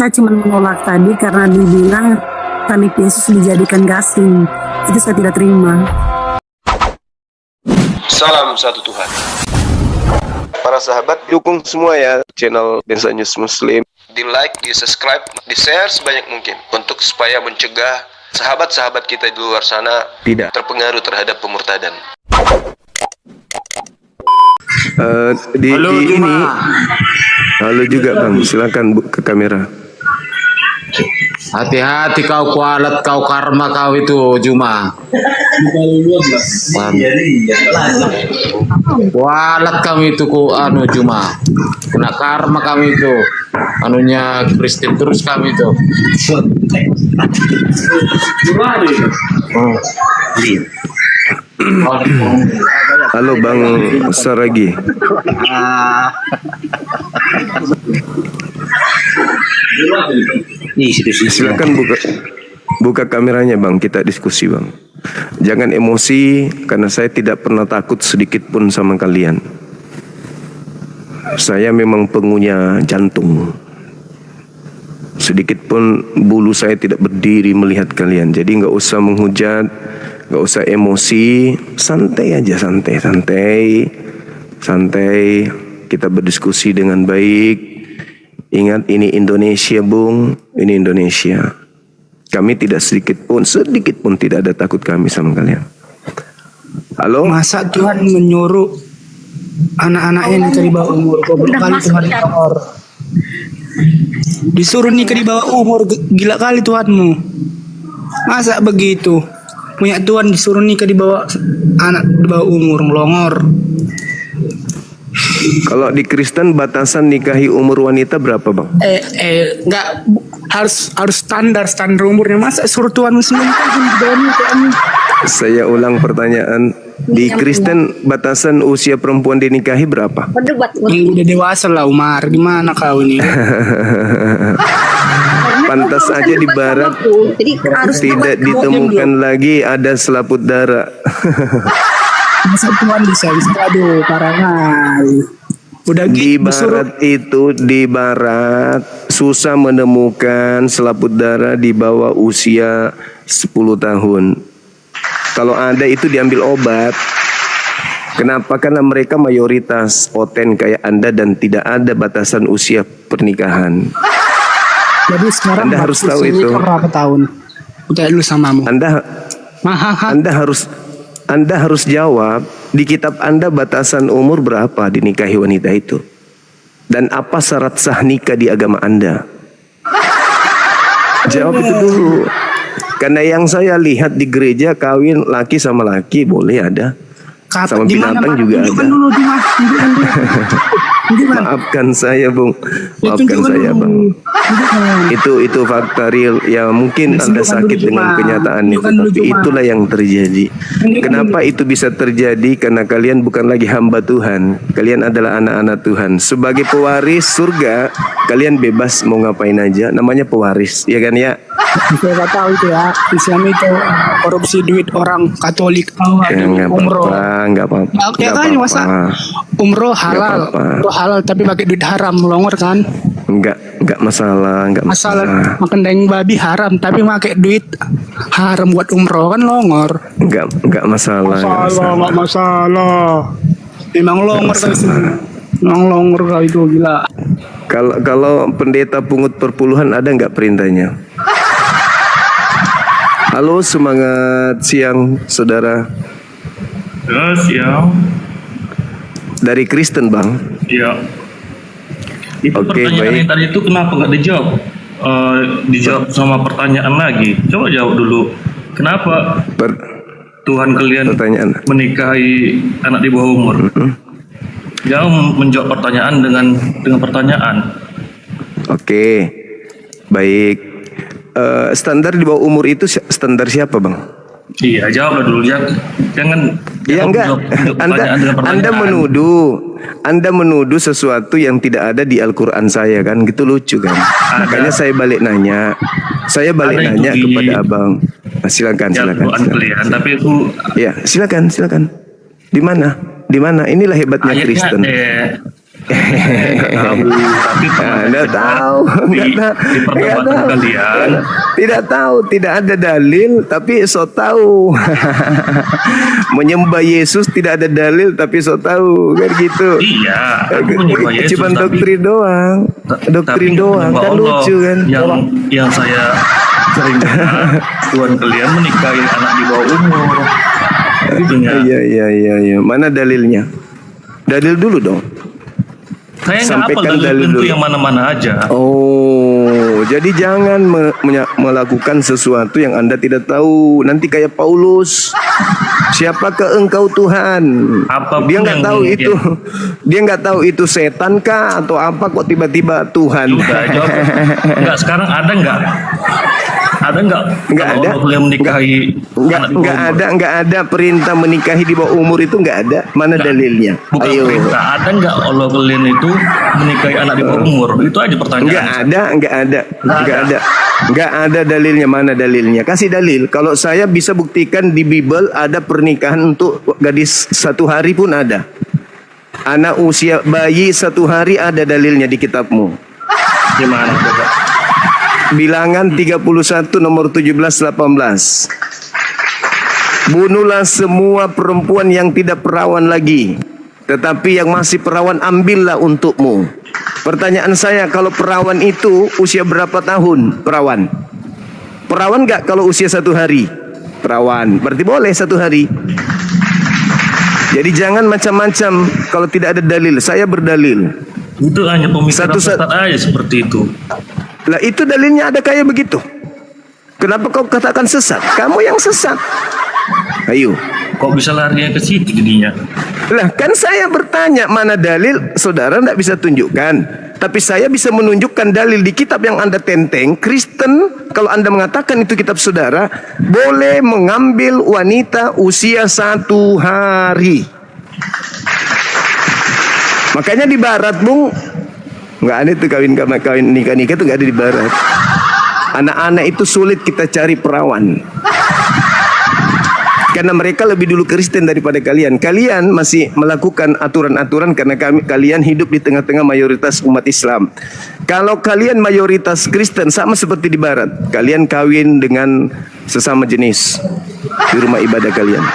Saya cuma menolak tadi karena dibilang salib Yesus dijadikan gasing. Itu saya tidak terima. Salam satu Tuhan. Para sahabat, dukung semua ya channel Densa News Muslim. Di like, di subscribe, di share sebanyak mungkin untuk supaya mencegah sahabat-sahabat kita di luar sana tidak terpengaruh terhadap pemurtadan. Ini halo juga Bang, silakan ke kamera. hati-hati kau kualat, kau karma kau itu Juma. Kualat kami itu ku anu Juma. Kena karma kami itu. Anunya Kristen terus kami itu. Halo Bang Saragi. Silakan buka kameranya Bang, kita diskusi Bang. Jangan emosi karena saya tidak pernah takut sedikit pun sama kalian. Saya memang pengunya jantung. Sedikit pun bulu saya tidak berdiri melihat kalian. Jadi nggak usah menghujat, nggak usah emosi, santai aja, santai. Kita berdiskusi dengan baik. Ingat ini Indonesia Bung, ini Indonesia. Kami tidak sedikit pun tidak ada takut kami sama kalian. Halo? Masa Tuhan menyuruh anak-anaknya nikah di bawah umur? Goblok kali Tuhan umur. Disuruh nikah di bawah umur, gila kali Tuhanmu. Masa begitu? Punya Tuhan disuruh nikah di bawah anak di bawah umur, melongor. Kalau di Kristen batasan nikahi umur wanita berapa Bang? Enggak harus standar umurnya. Masa suruh Tuhan sendiri di bawah nikah? Saya ulang pertanyaan. Di Kristen batasan usia perempuan dinikahi berapa? Udah dewasa lah Umar, gimana kau ini? Pantas aja di barat tidak ditemukan lagi ada selaput darah. Masa Tuhan bisa, aduh parah kali. Udah Di gitu barat susah menemukan selaput darah di bawah usia 10 tahun. Kalau ada itu diambil obat. Kenapa? Karena mereka mayoritas poten kayak Anda dan tidak ada batasan usia pernikahan. Jadi sekarang Anda harus tahu itu. Berapa tahun? Udah dulu samamu. Anda harus jawab di kitab Anda batasan umur berapa dinikahi wanita itu. Dan apa syarat sah nikah di agama Anda? Jawab itu dulu. Karena yang saya lihat di gereja kawin laki sama laki boleh ada. Sama binatang juga ada. Maafkan saya Bung, maafkan saya Bang. Itu fakta real. Ya mungkin Anda sakit dengan kenyataan itu, tapi itulah yang terjadi. Kenapa itu bisa terjadi? Karena kalian bukan lagi hamba Tuhan. Kalian adalah anak-anak Tuhan. Sebagai pewaris surga, kalian bebas mau ngapain aja. Namanya pewaris, ya kan ya? Saya nggak tahu itu ya. Islam itu korupsi duit orang Katolik. Umroh. Nggak apa-apa. Oke kan masa umroh halal, tapi pakai duit haram, melongor kan? Enggak masalah. Makan daging babi haram, tapi pakai duit haram buat umroh kan longor. Enggak masalah. Nggak masalah. Memang longor kali itu. Memang longor kali itu gila. Kalau pendeta pungut perpuluhan ada nggak perintahnya? Halo, semangat siang saudara. Ya, siang. Dari Kristen Bang. Iya. Itu Oke, pertanyaan baik. yang tadi itu kenapa nggak dijawab? Dijawab sama pertanyaan lagi. Coba jawab dulu. Kenapa Tuhan kalian Pertanyaan. menikahi anak di bawah umur? Jangan menjawab pertanyaan dengan pertanyaan. Oke, baik. Standar di bawah umur itu standar siapa Bang? Iya, jawablah dulu. Jangan Ya enggak. Anda menuduh sesuatu yang tidak ada di Al-Quran saya kan, gitu lucu kan. Makanya saya balik nanya kepada Abang. Silakan. Kalian, tapi itu Ya, silakan. Di mana? Inilah hebatnya ayatnya Kristen. Tahu, tapi pernah Nggak tahu, di perdebatan kalian. Tidak tahu, tidak ada dalil, tapi so tahu. Menyembah Yesus tidak ada dalil, tapi so tahu, kan gitu. Iya, aku menyembah Yesus, Cuma tapi- doktrin doang, doktrin doang, menyembah kan Allah. lucu kan? Yang saya sering dengar, Tuhan kalian menikahi anak di bawah umur. Itunya. Iya. Mana dalilnya? Dalil dulu dong. Saya nggak Sampaikan hafal dalil dalil dulu. itu yang mana-mana aja. Oh, jadi jangan melakukan sesuatu yang Anda tidak tahu. Nanti kayak Paulus. Siapakah engkau Tuhan? Apapun Dia nggak yang- tahu itu. Dia nggak tahu itu setan kah atau apa, kok tiba-tiba Tuhan. Udah jawab. Enggak, sekarang ada nggak? Ada nggak? Nggak Kalau ada. Allah boleh menikahi anak di bawah umur? Nggak ada perintah menikahi di bawah umur itu nggak ada. Mana dalilnya? Bukan Ayo. perintah. Ada nggak Allah kalian itu menikahi anak di bawah umur? Itu aja pertanyaan. Nggak ada dalilnya. Mana dalilnya? Kasih dalil. Kalau saya bisa buktikan di Bible ada pernikahan untuk gadis 1 hari pun ada. Anak usia bayi 1 hari ada dalilnya di kitabmu. Gimana coba? Bilangan 31 nomor 17-18. Bunuhlah semua perempuan yang tidak perawan lagi, tetapi yang masih perawan ambillah untukmu. Pertanyaan saya, kalau perawan itu usia berapa tahun? Perawan gak kalau usia 1 hari? Perawan, berarti boleh 1 hari. Jadi jangan macam-macam kalau tidak ada dalil. Saya berdalil. Itu hanya pemikiran Satu- sesat aja seperti itu. Lah itu dalilnya ada kayak begitu. Kenapa kau katakan sesat? Kamu yang sesat. Ayo. Kok bisa larinya ke situ jadinya? Lah kan saya bertanya mana dalil, saudara tidak bisa tunjukkan. Tapi saya bisa menunjukkan dalil di kitab yang Anda tenteng. Kristen, kalau Anda mengatakan itu kitab saudara, boleh mengambil wanita usia 1 hari. Makanya di barat, Bung, nggak ada itu kawin nikah itu nggak ada di barat. Anak-anak itu sulit kita cari perawan. Karena mereka lebih dulu Kristen daripada kalian. Kalian masih melakukan aturan-aturan karena kalian hidup di tengah-tengah mayoritas umat Islam. Kalau kalian mayoritas Kristen sama seperti di barat, kalian kawin dengan sesama jenis di rumah ibadah kalian.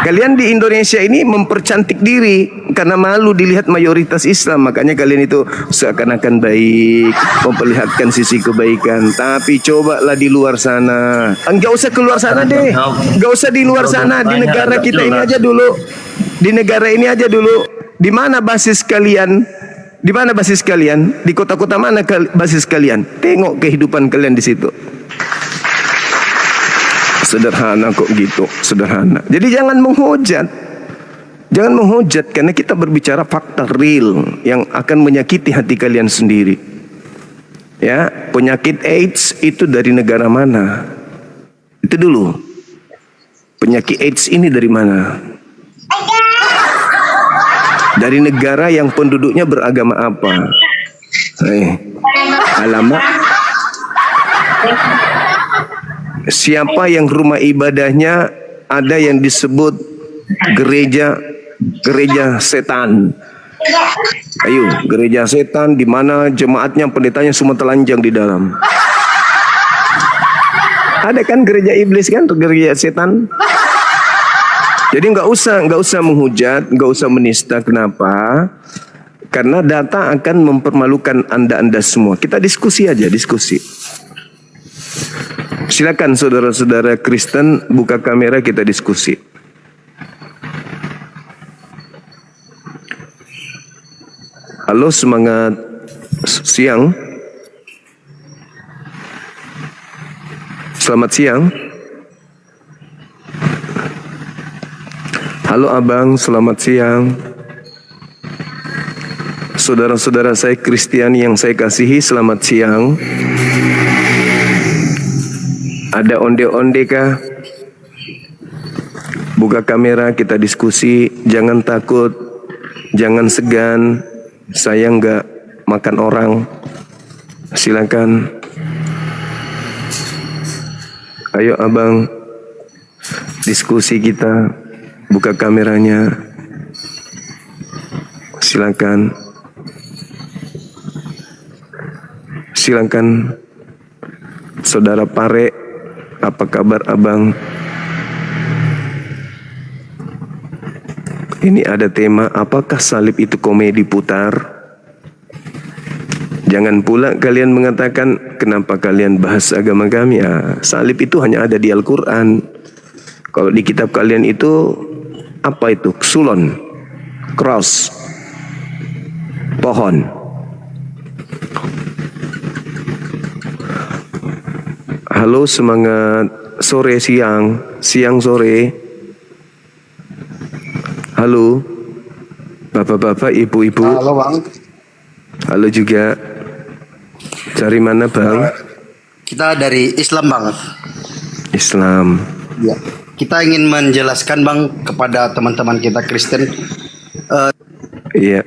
Kalian di Indonesia ini mempercantik diri karena malu dilihat mayoritas Islam. Makanya kalian itu seakan-akan baik, memperlihatkan sisi kebaikan. Tapi cobalah di luar sana. Enggak usah keluar sana deh. Enggak usah di luar sana. Di negara kita ini aja dulu. Di negara ini aja dulu. Di mana basis kalian? Di mana basis kalian? Di kota-kota mana basis kalian? Tengok kehidupan kalian di situ. Sederhana kok gitu, sederhana. Jadi jangan menghujat. Jangan menghujat karena kita berbicara fakta real yang akan menyakiti hati kalian sendiri. Ya, penyakit AIDS itu dari negara mana? Itu dulu. Penyakit AIDS ini dari mana? Dari negara yang penduduknya beragama apa? Alamak. Siapa yang rumah ibadahnya ada yang disebut gereja setan? Ayo, gereja setan di mana jemaatnya, pendetanya semua telanjang di dalam. Ada kan gereja iblis kan, gereja setan? Jadi nggak usah menghujat, nggak usah menista. Kenapa? Karena data akan mempermalukan anda semua. Kita diskusi aja, diskusi. Silakan saudara-saudara Kristen buka kamera, kita diskusi. Halo, semangat siang. Selamat siang. Halo abang, selamat siang. Saudara-saudara saya Kristiani yang saya kasihi, selamat siang. Ada onde-onde kah? Buka kamera, kita diskusi. Jangan takut, jangan segan. Saya nggak makan orang. Silakan. Ayo abang, diskusi kita. Buka kameranya. Silakan. Silakan Saudara Pare, apa kabar abang? Ini ada tema, apakah salib itu komedi putar? Jangan pula kalian mengatakan, kenapa kalian bahas agama kami? Ya, salib itu hanya ada di Al-Quran. Kalau di kitab kalian itu, apa itu? Sulon, cross, pohon. Halo, semangat sore, siang sore. Halo, bapak-bapak, ibu-ibu. Halo bang. Halo juga. Dari mana bang? Kita dari Islam bang. Islam. Ya. Kita ingin menjelaskan bang kepada teman-teman kita Kristen. Iya.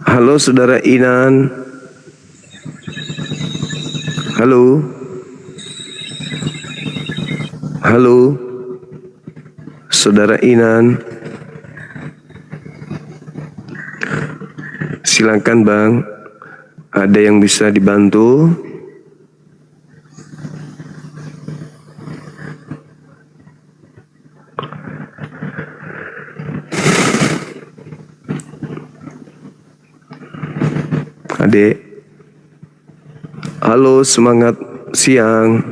Halo saudara Inan. Halo. Halo. Saudara Inan. Silakan bang. Ada yang bisa dibantu? Adek. Halo, semangat siang.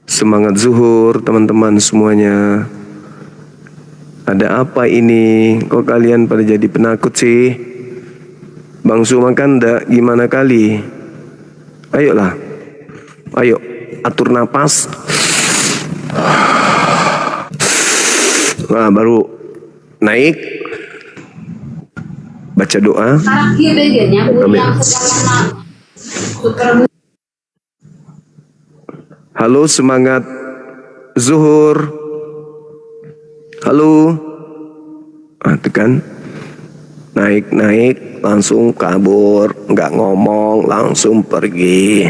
Semangat zuhur teman-teman semuanya. Ada apa ini? Kok kalian pada jadi penakut sih? Bang Su makan ndak? Gimana kali? Ayolah. Ayo, atur napas. Nah, baru naik. Baca doa. Halo, semangat zuhur. Halo. Tekan. Naik, langsung kabur, nggak ngomong, langsung pergi.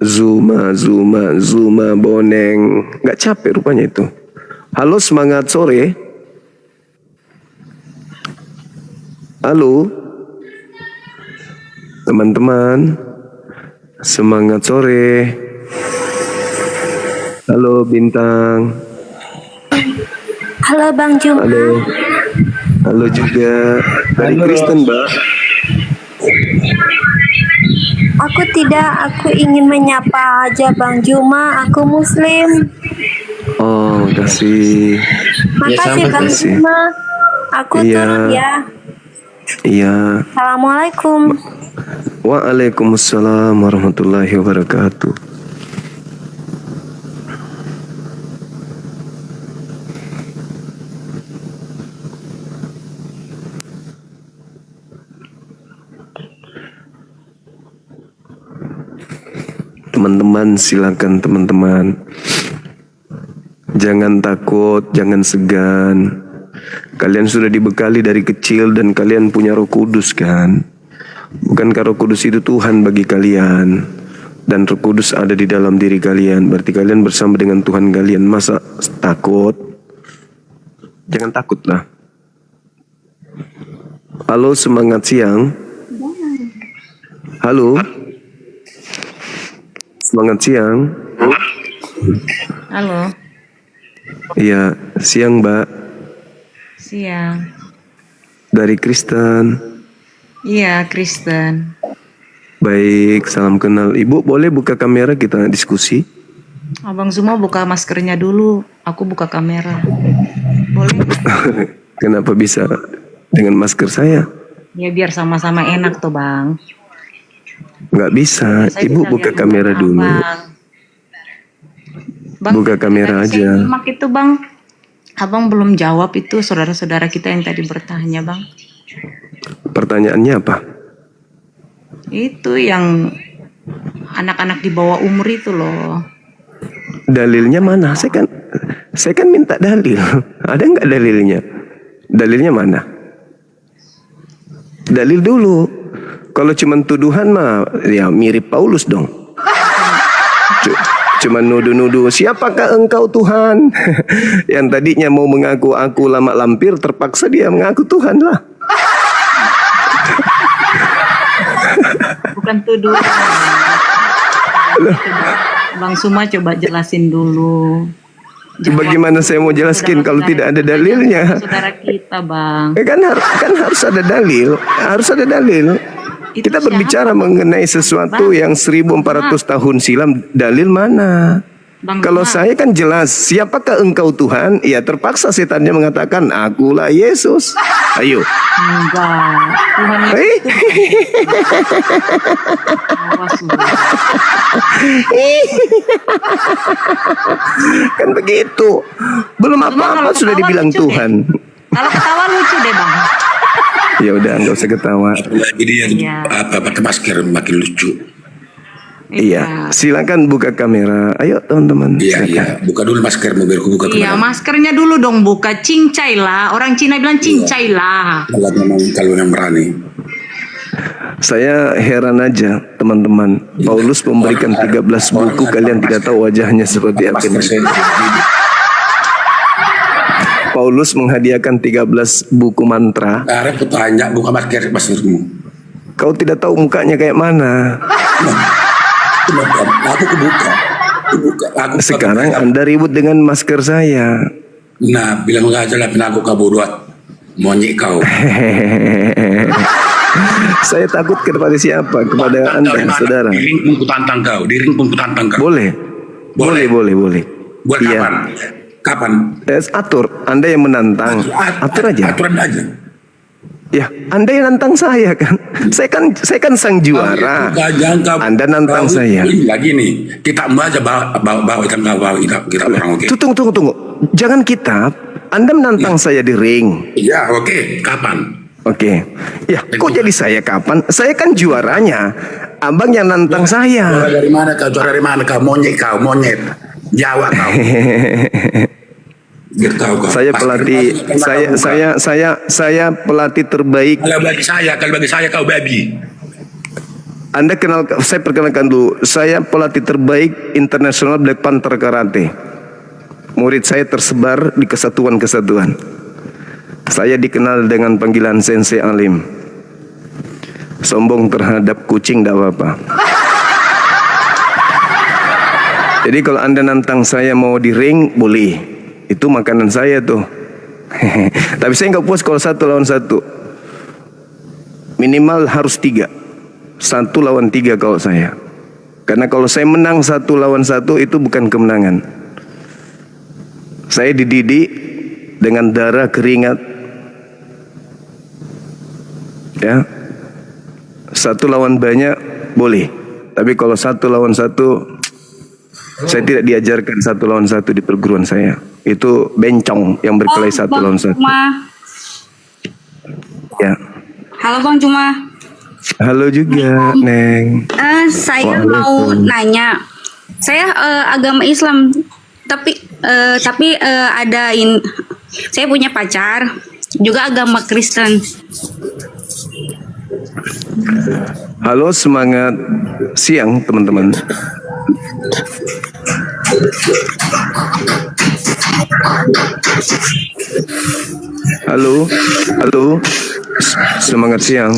Zuma, boneng. Nggak capek rupanya itu. Halo, semangat sore. Halo. Teman-teman. Semangat sore. Halo Bintang. Halo Bang Juma. Halo juga. Dari Kristen, Mbak. Aku ingin menyapa aja Bang Juma. Aku Muslim. Oh, makasih. Makasih Bang Juma. Aku turun ya. Iya. Assalamualaikum. Waalaikumsalam warahmatullahi wabarakatuh. Teman-teman, silakan teman-teman. Jangan takut, jangan segan. Kalian sudah dibekali dari kecil dan kalian punya Roh Kudus kan? Bukankah Roh Kudus itu Tuhan bagi kalian? Dan Roh Kudus ada di dalam diri kalian. Berarti kalian bersama dengan Tuhan kalian. Masa takut? Jangan takutlah. Halo, semangat siang. Halo. Semangat siang. Halo. Iya, siang Mbak. Siang. Dari Kristen. Iya, Kristen. Baik, salam kenal. Ibu boleh buka kamera kita diskusi? Abang Zuma buka maskernya dulu. Aku buka kamera. Boleh? Kenapa bisa dengan masker saya? Ya biar sama-sama enak tuh Bang. Nggak bisa, Saya Ibu bisa buka lihat kamera muka dulu. Bang, Buka kamera tadi aja. Saya nyimak itu Bang. Abang belum jawab itu saudara-saudara kita yang tadi bertanya Bang. Pertanyaannya apa? Itu yang anak-anak di bawah umur itu loh. Dalilnya mana? Saya kan minta dalil. Ada nggak dalilnya? Dalilnya mana? Dalil dulu. Kalau cuma tuduhan mah ya mirip Paulus dong. Cuma nuduh-nuduh, siapakah engkau Tuhan? Yang tadinya mau mengaku aku lama lampir, terpaksa dia mengaku Tuhan lah. Bukan tuduh. Bang Suma coba jelasin dulu. Bagaimana saya mau jelaskan kalau tidak ada dalilnya? Saudara kita, Bang. Kan harus ada dalil, harus ada dalil. Kita berbicara mengenai sesuatu yang 1400 tahun silam, dalil mana? Kalau saya kan jelas, siapakah engkau Tuhan? Ya terpaksa setannya mengatakan, akulah Yesus. Ayo. Enggak. Tuhan itu. Awas lu. Kan begitu. Belum apa-apa sudah dibilang Tuhan. Kalau ketawa lucu deh, Bang. Ya udah, nggak usah ketawa. Jadi yang pakai masker makin lucu. Iya, silakan buka kamera. Ayo teman-teman. Iya, buka dulu masker mobilku, buka Iya, maskernya dulu dong buka. Cincai lah. Orang Cina bilang cincai lah. Kalau yang berani. Saya heran aja teman-teman. Paulus memberikan 13 buku, kalian tidak tahu wajahnya seperti apa. Paulus menghadiahkan 13 buku mantra. Repot tanya, buka maskermu. Kau tidak tahu mukanya kayak mana. Aku kebuka. Sekarang Anda ribut dengan masker saya. Nah, bilang aja lah aku kaburuat. Monyet kau. Saya takut kepada siapa? Kepada Anda, saudara. Dirimu ku tantang kau. Dirimu ku tantang kau. Boleh. Boleh. Buat kapan? Atur. Anda yang menantang. Atur aja. Aturan aja. Ya, Anda yang nantang saya kan. Saya kan sang juara. Anda nantang saya. Lagi nih, kita aja bawa kita orang oke. Tunggu. Jangan kita. Anda menantang saya di ring. Iya, oke. Kapan? Oke. Ya, kok jadi saya kapan? Saya kan juaranya. Abang yang nantang saya. Juara dari mana kau? Monyet. Jawa kau. Saya pelatih saya pelatih terbaik. Kalau bagi saya kau babi. Anda kenal, saya perkenalkan dulu. Saya pelatih terbaik internasional Black Panther Karate. Murid saya tersebar di kesatuan-kesatuan. Saya dikenal dengan panggilan Sensei Alim. Sombong terhadap kucing tidak apa-apa. Jadi kalau Anda nantang saya mau di ring, boleh. Itu makanan saya tuh. Tapi saya nggak puas kalau 1 lawan 1. Minimal harus 3. 1 lawan 3 kalau saya. Karena kalau saya menang 1 lawan 1 itu bukan kemenangan. Saya dididik dengan darah keringat. Ya. 1 lawan banyak boleh. Tapi kalau 1 lawan 1, saya tidak diajarkan 1 lawan 1 di perguruan saya. Itu bencong yang berkelahi 1 lawan 1. Ya. Halo Bang Cuma. Halo juga, Neng. Saya mau nanya. Saya agama Islam, tapi saya punya pacar juga agama Kristen. Halo, semangat siang teman-teman. Halo, semangat siang.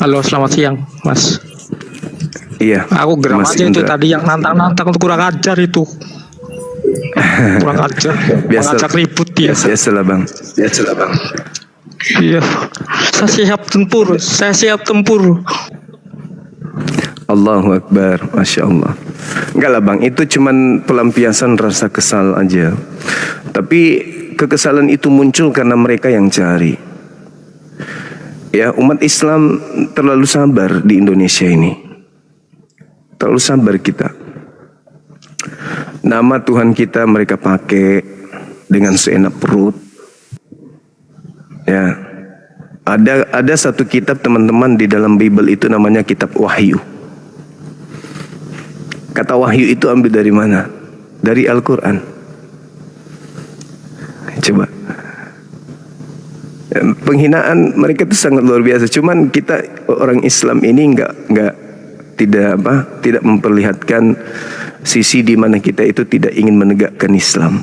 Halo, selamat siang, Mas. Iya. Aku geram Mas aja itu Indra. tadi yang nantang untuk kurang ajar itu. Kurang ajar. Mengajak ribut dia. Biasalah bang. Iya. Saya siap tempur. Allahu Akbar, Masya Allah. Enggak lah bang, itu cuman pelampiasan rasa kesal aja. Tapi kekesalan itu muncul karena mereka yang cari. Ya, umat Islam terlalu sabar di Indonesia ini. Terlalu sabar kita. Nama Tuhan kita mereka pakai dengan seenak perut. Ya, ada satu kitab teman-teman di dalam Bible itu namanya kitab Wahyu. Kata wahyu itu ambil dari mana? Dari Al-Quran. Coba. Penghinaan mereka itu sangat luar biasa. Cuman kita orang Islam ini nggak tidak memperlihatkan sisi di mana kita itu tidak ingin menegakkan Islam.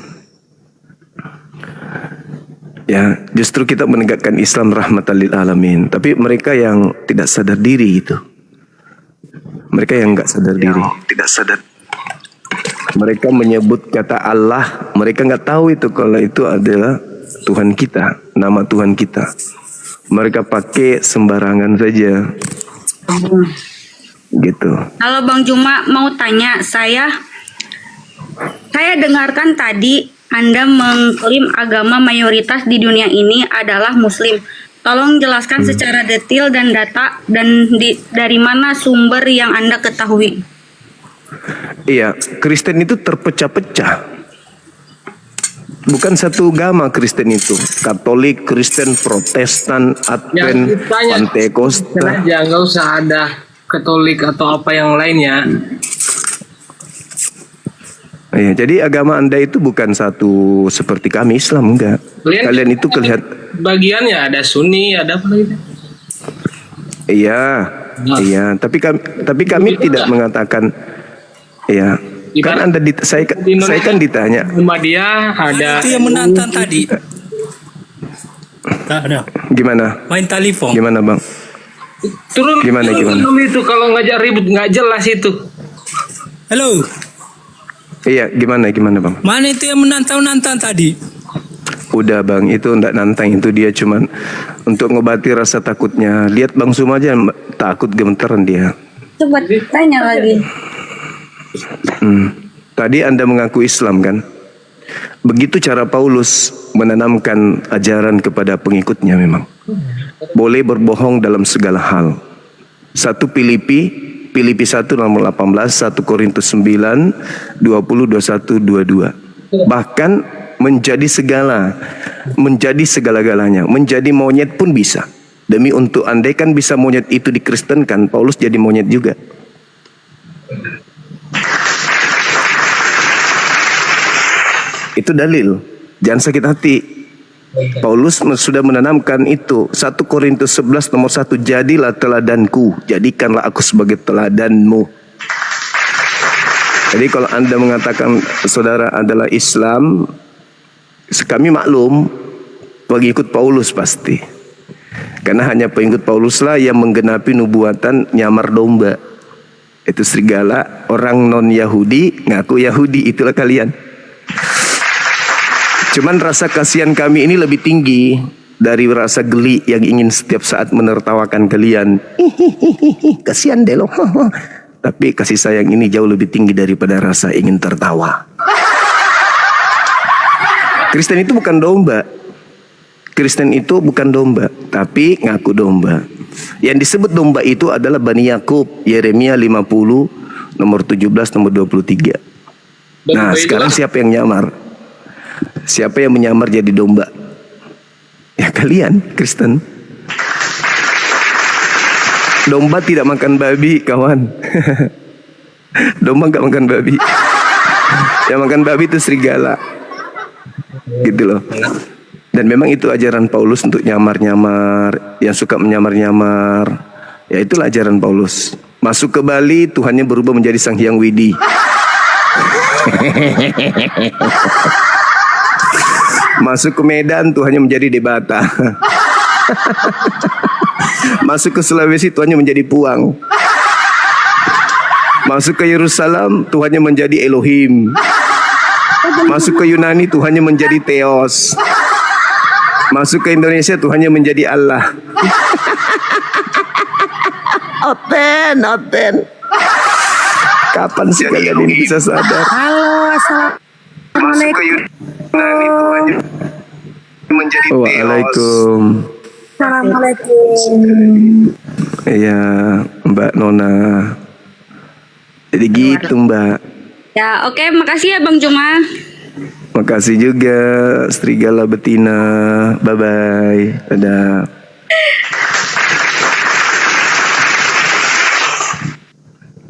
Ya, justru kita menegakkan Islam rahmatan lil alamin. Tapi mereka yang tidak sadar diri itu. Mereka yang enggak sadar diri. Tidak sadar. Mereka menyebut kata Allah, mereka enggak tahu itu kalau itu adalah Tuhan kita, nama Tuhan kita. Mereka pakai sembarangan saja. Gitu. Halo Bang Juma, mau tanya, saya dengarkan tadi Anda mengklaim agama mayoritas di dunia ini adalah Muslim. Tolong jelaskan secara detail dan data dan dari mana sumber yang Anda ketahui. Iya, Kristen itu terpecah-pecah. Bukan satu agama Kristen itu. Katolik, Kristen, Protestan, Advent, Pantekosta. Ya nggak usah ada Katolik atau apa yang lainnya. Ya, jadi agama Anda itu bukan satu seperti kami Islam, enggak. Kalian itu kelihatan bagiannya ada Sunni, ada apa lagi? Iya, iya. Tapi kami tidak mengatakan, ya. Kan Anda saya kan ditanya. Muhammadiyah ada. Itu yang menantang tadi. Ada. Gimana? Main telepon. Gimana Bang? Turun. Gimana? Itu kalau ngajak ribut nggak jelas itu. Halo. Iya, gimana Bang? Mana itu yang menantang tadi? Udah Bang, itu enggak nantang, itu dia cuman untuk ngobati rasa takutnya. Lihat Bang Suma aja takut gemeteran dia. Coba tanya lagi. Tadi Anda mengaku Islam kan? Begitu cara Paulus menanamkan ajaran kepada pengikutnya memang. Boleh berbohong dalam segala hal. 1 Filipi 1 nomor 18, 1 Korintus 9, 20, 21, 22. Bahkan menjadi segala-galanya. Menjadi monyet pun bisa. Demi untuk andaikan bisa monyet itu dikristenkan, Paulus jadi monyet juga. Itu dalil. Jangan sakit hati. Paulus sudah menanamkan itu. 1 Korintus 11 nomor 1. Jadilah teladanku. Jadikanlah aku sebagai teladanmu. Jadi kalau Anda mengatakan saudara adalah Islam, kami maklum pengikut Paulus pasti. Karena hanya pengikut Pauluslah yang menggenapi nubuatan nyamar domba. Itu serigala, orang non-Yahudi ngaku Yahudi, itulah kalian. Cuman rasa kasihan kami ini lebih tinggi dari rasa geli yang ingin setiap saat menertawakan kalian. Kasihan deh lo. Tapi kasih sayang ini jauh lebih tinggi daripada rasa ingin tertawa. Kristen itu bukan domba. Kristen itu bukan domba, tapi ngaku domba. Yang disebut domba itu adalah Bani Yakub, Yeremia 50 nomor 17 nomor 23. Nah, sekarang siapa yang nyamar? Siapa yang menyamar jadi domba? Ya kalian, Kristen. Domba tidak makan babi, kawan. Domba nggak makan babi. Yang makan babi itu serigala. Gitu loh. Dan memang itu ajaran Paulus untuk nyamar-nyamar, yang suka menyamar-nyamar. Ya itulah ajaran Paulus. Masuk ke Bali, Tuhannya berubah menjadi Sang Hyang Widi. Masuk ke Medan, Tuhannya menjadi Debata. Masuk ke Sulawesi, Tuhannya menjadi Puang. Masuk ke Yerusalem, Tuhannya menjadi Elohim. Masuk ke Yunani, Tuhannya menjadi Theos. Masuk ke Indonesia, Tuhannya menjadi Allah. Oten. Kapan sih kalian ini bisa sadar? Halo, assalamualaikum. Waalaikum. Assalamualaikum. Iya, Mbak Nona. Jadi gitu Mbak. Ya, oke, makasih ya Bang Juma. Makasih juga Serigala Betina. Bye bye. Dadah.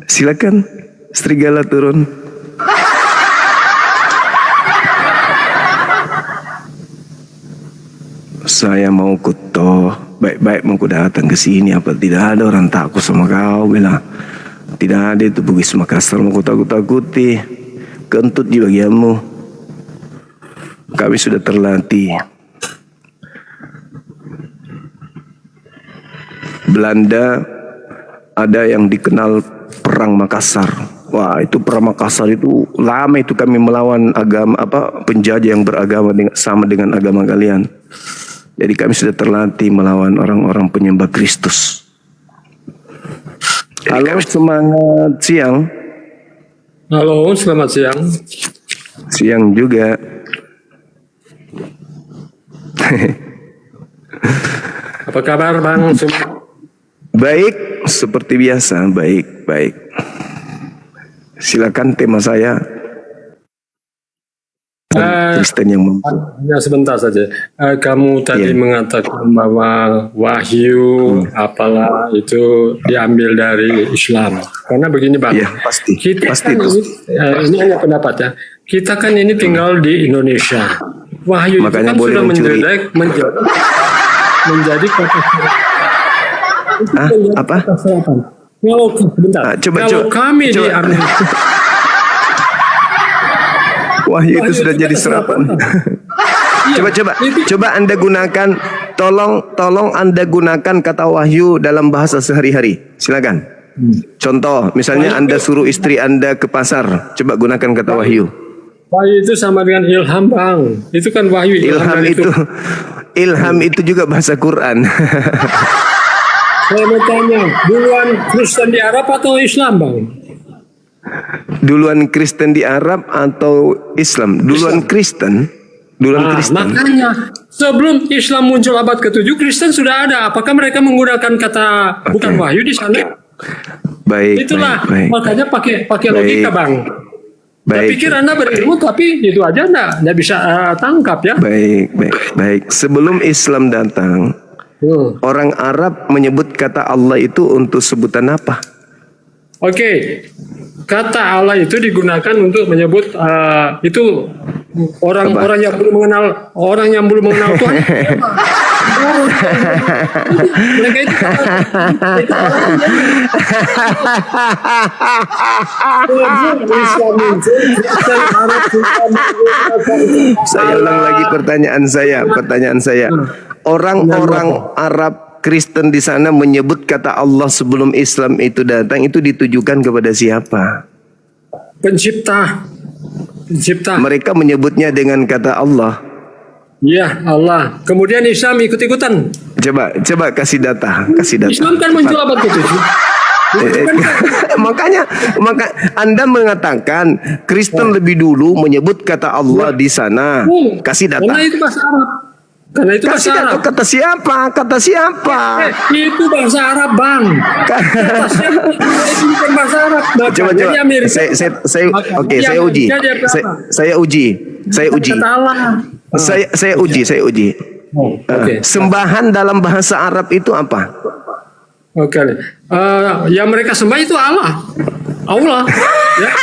Silakan Serigala turun. Saya mau kutoh baik-baik mau ku datang ke sini, apa tidak ada orang takut sama kau, bilang Tidak ada itu Bugis Makassar mau takut-takuti. Kentut di bagianmu. Kami sudah terlatih. Belanda ada yang dikenal perang Makassar. Wah, itu perang Makassar itu lama itu kami melawan agama penjajah yang beragama sama dengan agama kalian. Jadi kami sudah terlatih melawan orang-orang penyembah Kristus. Halo, semangat siang. Halo, selamat siang. Siang juga. Apa kabar Bang? Baik, seperti biasa, baik. Silakan tema saya. Kristen yang mampu. Ya sebentar saja. Kamu tadi mengatakan bahwa wahyu apalah itu diambil dari Islam. Karena begini Bang, pasti kan itu. Ini hanya pendapat ya. Kita kan ini tinggal di Indonesia. Wahyu makanya itu kan boleh sudah menjadi kata apa? Kalau sebentar. Kalau kami di Amerika, wahyu itu sudah jadi serapan. Coba Anda gunakan, tolong Anda gunakan kata wahyu dalam bahasa sehari-hari. Silakan. Contoh, misalnya Anda suruh istri Anda ke pasar, coba gunakan kata wahyu. Wahyu itu sama dengan ilham Bang. Itu kan wahyu. Ilham itu juga bahasa Quran. Saya mau tanya, duluan Kristen di Arab atau Islam Bang? Duluan Kristen di Arab atau Islam? Duluan Kristen. Makanya sebelum Islam muncul abad ke-7 Kristen sudah ada. Apakah mereka menggunakan kata bukan wahyu di sana? Baik. Itulah baik. makanya pakai logika Bang. Saya pikir Anda berilmu tapi itu aja nggak bisa tangkap ya. Baik. Sebelum Islam datang, orang Arab menyebut kata Allah itu untuk sebutan apa? Oke. Kata Allah itu digunakan untuk menyebut itu orang-orang yang belum mengenal Tuhan. Mereka itu Saya ulang lagi pertanyaan saya. Orang-orang Arab Kristen di sana menyebut kata Allah sebelum Islam itu datang itu ditujukan kepada siapa? Pencipta. Mereka menyebutnya dengan kata Allah. Iya, Allah. Kemudian Islam ikut-ikutan. Coba kasih data. Islam kan muncul abad ke-7. Maka Anda mengatakan Kristen lebih dulu menyebut kata Allah di sana. Kasih data. Karena itu bahasa Arab. Kata siapa? Itu bahasa Arab Bang. Kata siapa? Itu bukan bahasa Arab. Coba. Saya uji. Sembahan dalam bahasa Arab itu apa? Yang mereka sembah itu Allah. Ya.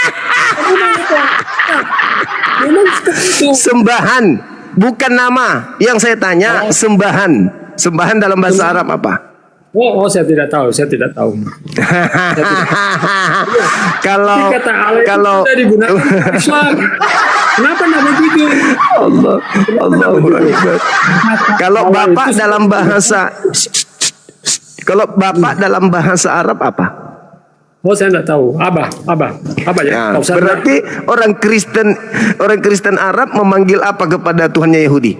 Sembahan. Bukan nama. Yang saya tanya sembahan. Sembahan dalam bahasa Arab apa? Saya tidak tahu. Kalau digunakan Islam. Kenapa nama begitu? Allahu Akbar. Kalau Bapak dalam bahasa Arab apa? Saya tidak tahu. Abah ya. Berarti orang Kristen Arab memanggil apa kepada Tuhannya Yahudi?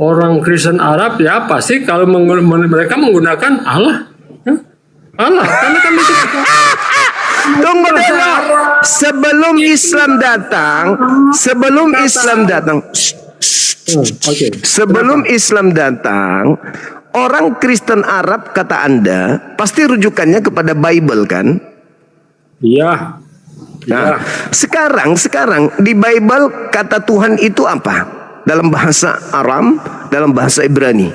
Orang Kristen Arab ya pasti kalau mereka menggunakan Allah. Allah, karena kan itu. Tunggu dulu. Sebelum Islam datang, orang Kristen Arab kata Anda pasti rujukannya kepada Bible kan? Iya. Nah, sekarang di Bible kata Tuhan itu apa? Dalam bahasa Aram, dalam bahasa Ibrani.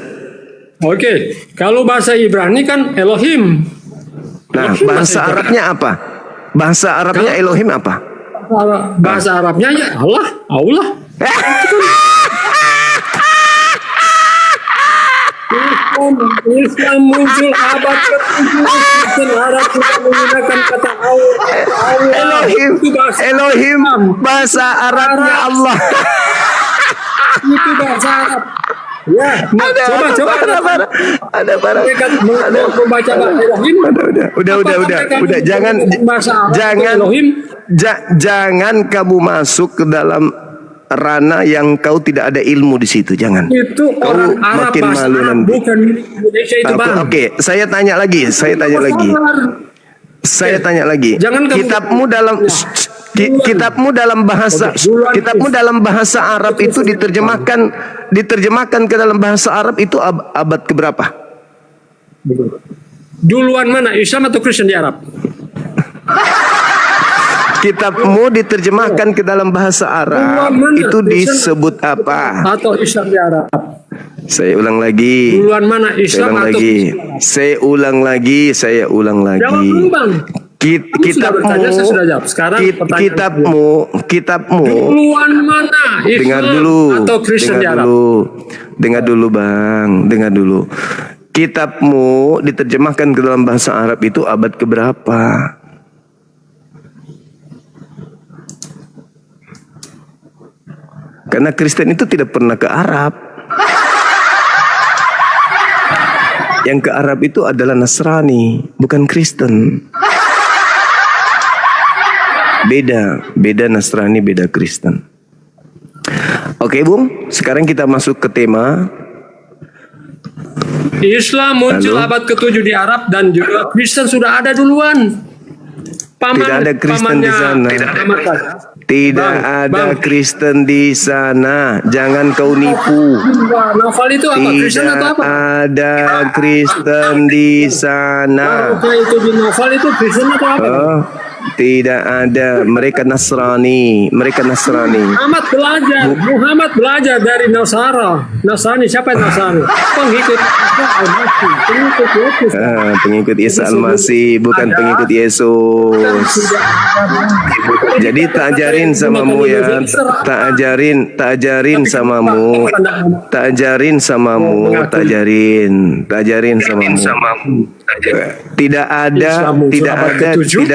Oke, kalau bahasa Ibrani kan Elohim. Nah, bahasa Arabnya apa? Bahasa Arabnya Elohim apa? Bahasa Arabnya ya Allah. Islam muncul abad ke-7. Kristen Arab sudah menggunakan kata Allah. Elohim, Itu bahasa Elohim Islam. bahasa Arabnya Allah. Itu bahasa Arab. Ya, coba. Ada para. Mereka membaca Elohim. Udah, jangan kamu masuk ke dalam ranah yang kau tidak ada ilmu di situ, jangan. Itu Kau orang Arab, makin bahasa malu Arab, nanti. bukan milik Indonesia itu, Bang. Oke, saya tanya lagi. Jangan kamu- kitabmu dalam bahasa Arab itu diterjemahkan ke dalam bahasa Arab itu abad keberapa? Duluan mana, Islam atau Kristen di Arab? Kitabmu diterjemahkan ke dalam bahasa Arab itu disebut apa? Atau Islam di Arab? Saya ulang lagi. Duluan mana, Islam atau Kristen? Saya ulang lagi. Jawab dulu, Bang. Kitabmu, saya sudah jawab. Sekarang kitabmu. Duluan mana, Islam Dengar dulu. atau Kristen di Arab? Dengar dulu, Bang. Dengar dulu. Kitabmu diterjemahkan ke dalam bahasa Arab itu abad keberapa? Karena Kristen itu tidak pernah ke Arab. Yang ke Arab itu adalah Nasrani, bukan Kristen. Beda Nasrani, beda Kristen. Oke, Bung, sekarang kita masuk ke tema. Islam muncul abad ke-7 di Arab dan juga Kristen sudah ada duluan. Tidak ada Kristen di sana. Tidak ada Kristen di sana. Jangan kau nipu. Novel itu apa? Kristen atau apa? Ada Kristen di sana. Itu di novel itu Kristen atau apa? Tidak ada. Mereka Nasrani. Muhammad belajar dari Nasrani. Siapa yang Nasrani? Pengikut Isa Al-Masih, bukan pengikut Yesus. Jadi tak ajarin samamu ya. Tak ajarin samamu. Tidak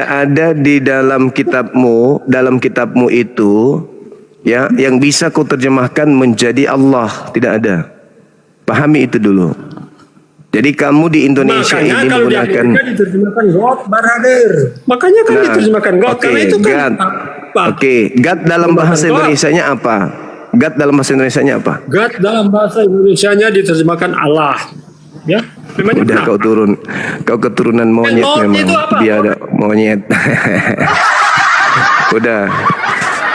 ada di dalam kitabmu itu ya yang bisa kau terjemahkan menjadi Allah, tidak ada. Pahami itu dulu. Jadi kamu di Indonesia Makanya ini kalau menggunakan di Amerika diterjemahkan God, brother. Makanya kan diterjemahkan God karena itu kan God dalam bahasa Indonesianya apa? God dalam bahasa Indonesianya apa? God dalam bahasa Indonesianya diterjemahkan Allah. Ya, udah kau keturunan monyet memang. Dia ada monyet. Udah.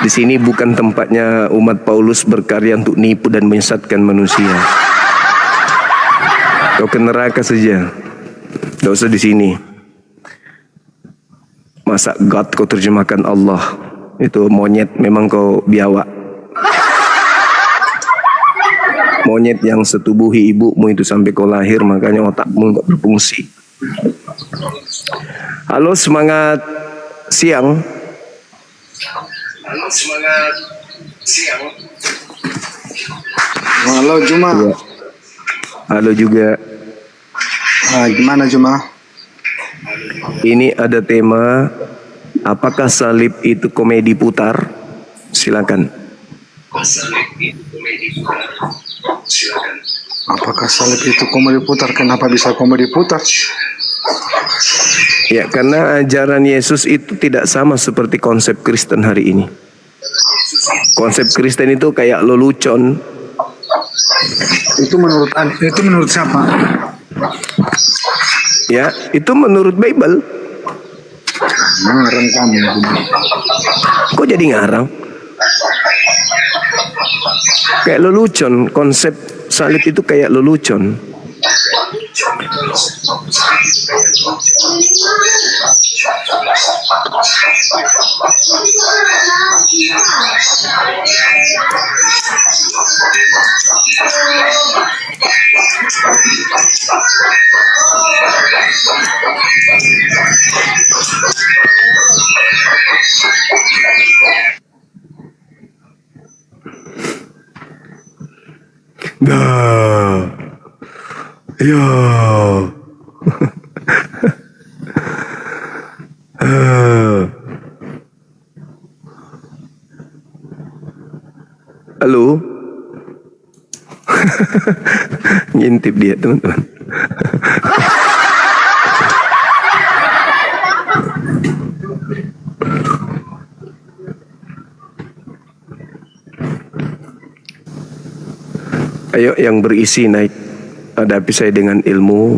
Di sini bukan tempatnya umat Paulus berkarya untuk nipu dan menyesatkan manusia. Kau ke neraka saja. Tidak usah di sini. Masa God kau terjemahkan Allah? Itu monyet, memang kau biawak. Monyet yang setubuhi ibumu itu sampai kau lahir, makanya otakmu nggak berfungsi. Halo, semangat siang. Halo Juma. Ya. Halo juga. Gimana Juma? Ini ada tema, apakah salib itu komedi putar? Silakan. Apakah salib itu komedi putar? Kenapa bisa komedi putar? Ya, karena ajaran Yesus itu tidak sama seperti konsep Kristen hari ini. Konsep Kristen itu kayak lelucon. Itu menurut siapa? Ya, itu menurut Bible. Ngarang kamu. Kok jadi ngarang? Kayak lelucon, konsep salib itu kayak lelucon. Nah, Yo. Halo. Ngintip dia, teman-teman. Ayo yang berisi naik. Hadapi saya dengan ilmu,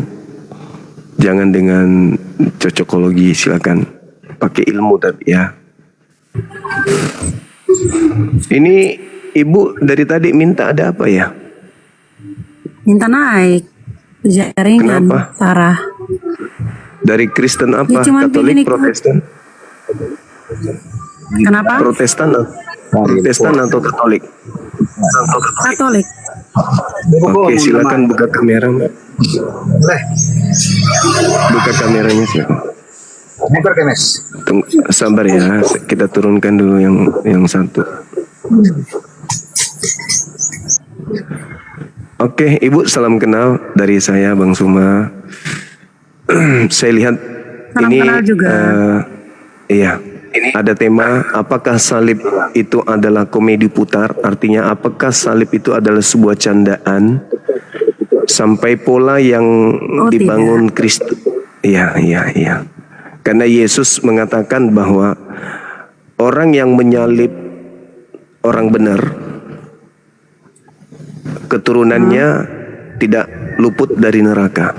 jangan dengan cocokologi. Silakan pakai ilmu tapi ya. Ini ibu dari tadi minta ada apa ya? Minta naik. Jaringan Kenapa? parah. Dari Kristen apa? Ya, cuman Katolik, pengen ikut. Protestan? Kenapa? Protestan atau Katolik? Katolik. Oke, silakan buka kamera, Mbak. Buka kameranya silakan. Tunggu, sabar ya, kita turunkan dulu yang satu. Oke, Ibu, salam kenal dari saya, Bang Suma. Saya lihat Salam ini kenal juga. Iya. Ada tema, apakah salib itu adalah komedi putar? Artinya apakah salib itu adalah sebuah candaan? Sampai pola yang dibangun Kristus. Iya. Karena Yesus mengatakan bahwa orang yang menyalib orang benar, keturunannya tidak luput dari neraka.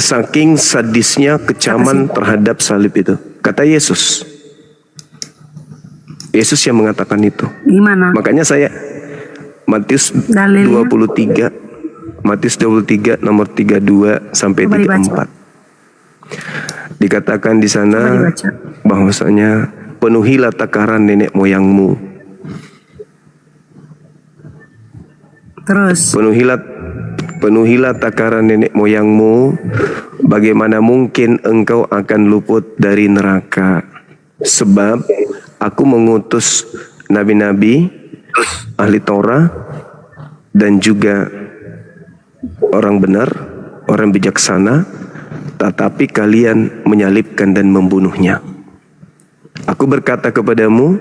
Saking sadisnya kecaman terhadap salib itu. Kata Yesus. Yesus yang mengatakan itu. Gimana? Makanya saya Matius Dalilnya? 23 Matius 23 nomor 32 sampai Coba dibaca. 34. Dikatakan di sana Coba dibaca. bahwasanya penuhilah takaran nenek moyangmu. Terus. Penuhilah takaran nenek moyangmu, bagaimana mungkin engkau akan luput dari neraka? Sebab aku mengutus nabi-nabi, ahli Taurat, dan juga orang benar, orang bijaksana, tetapi kalian menyalibkan dan membunuhnya. Aku berkata kepadamu,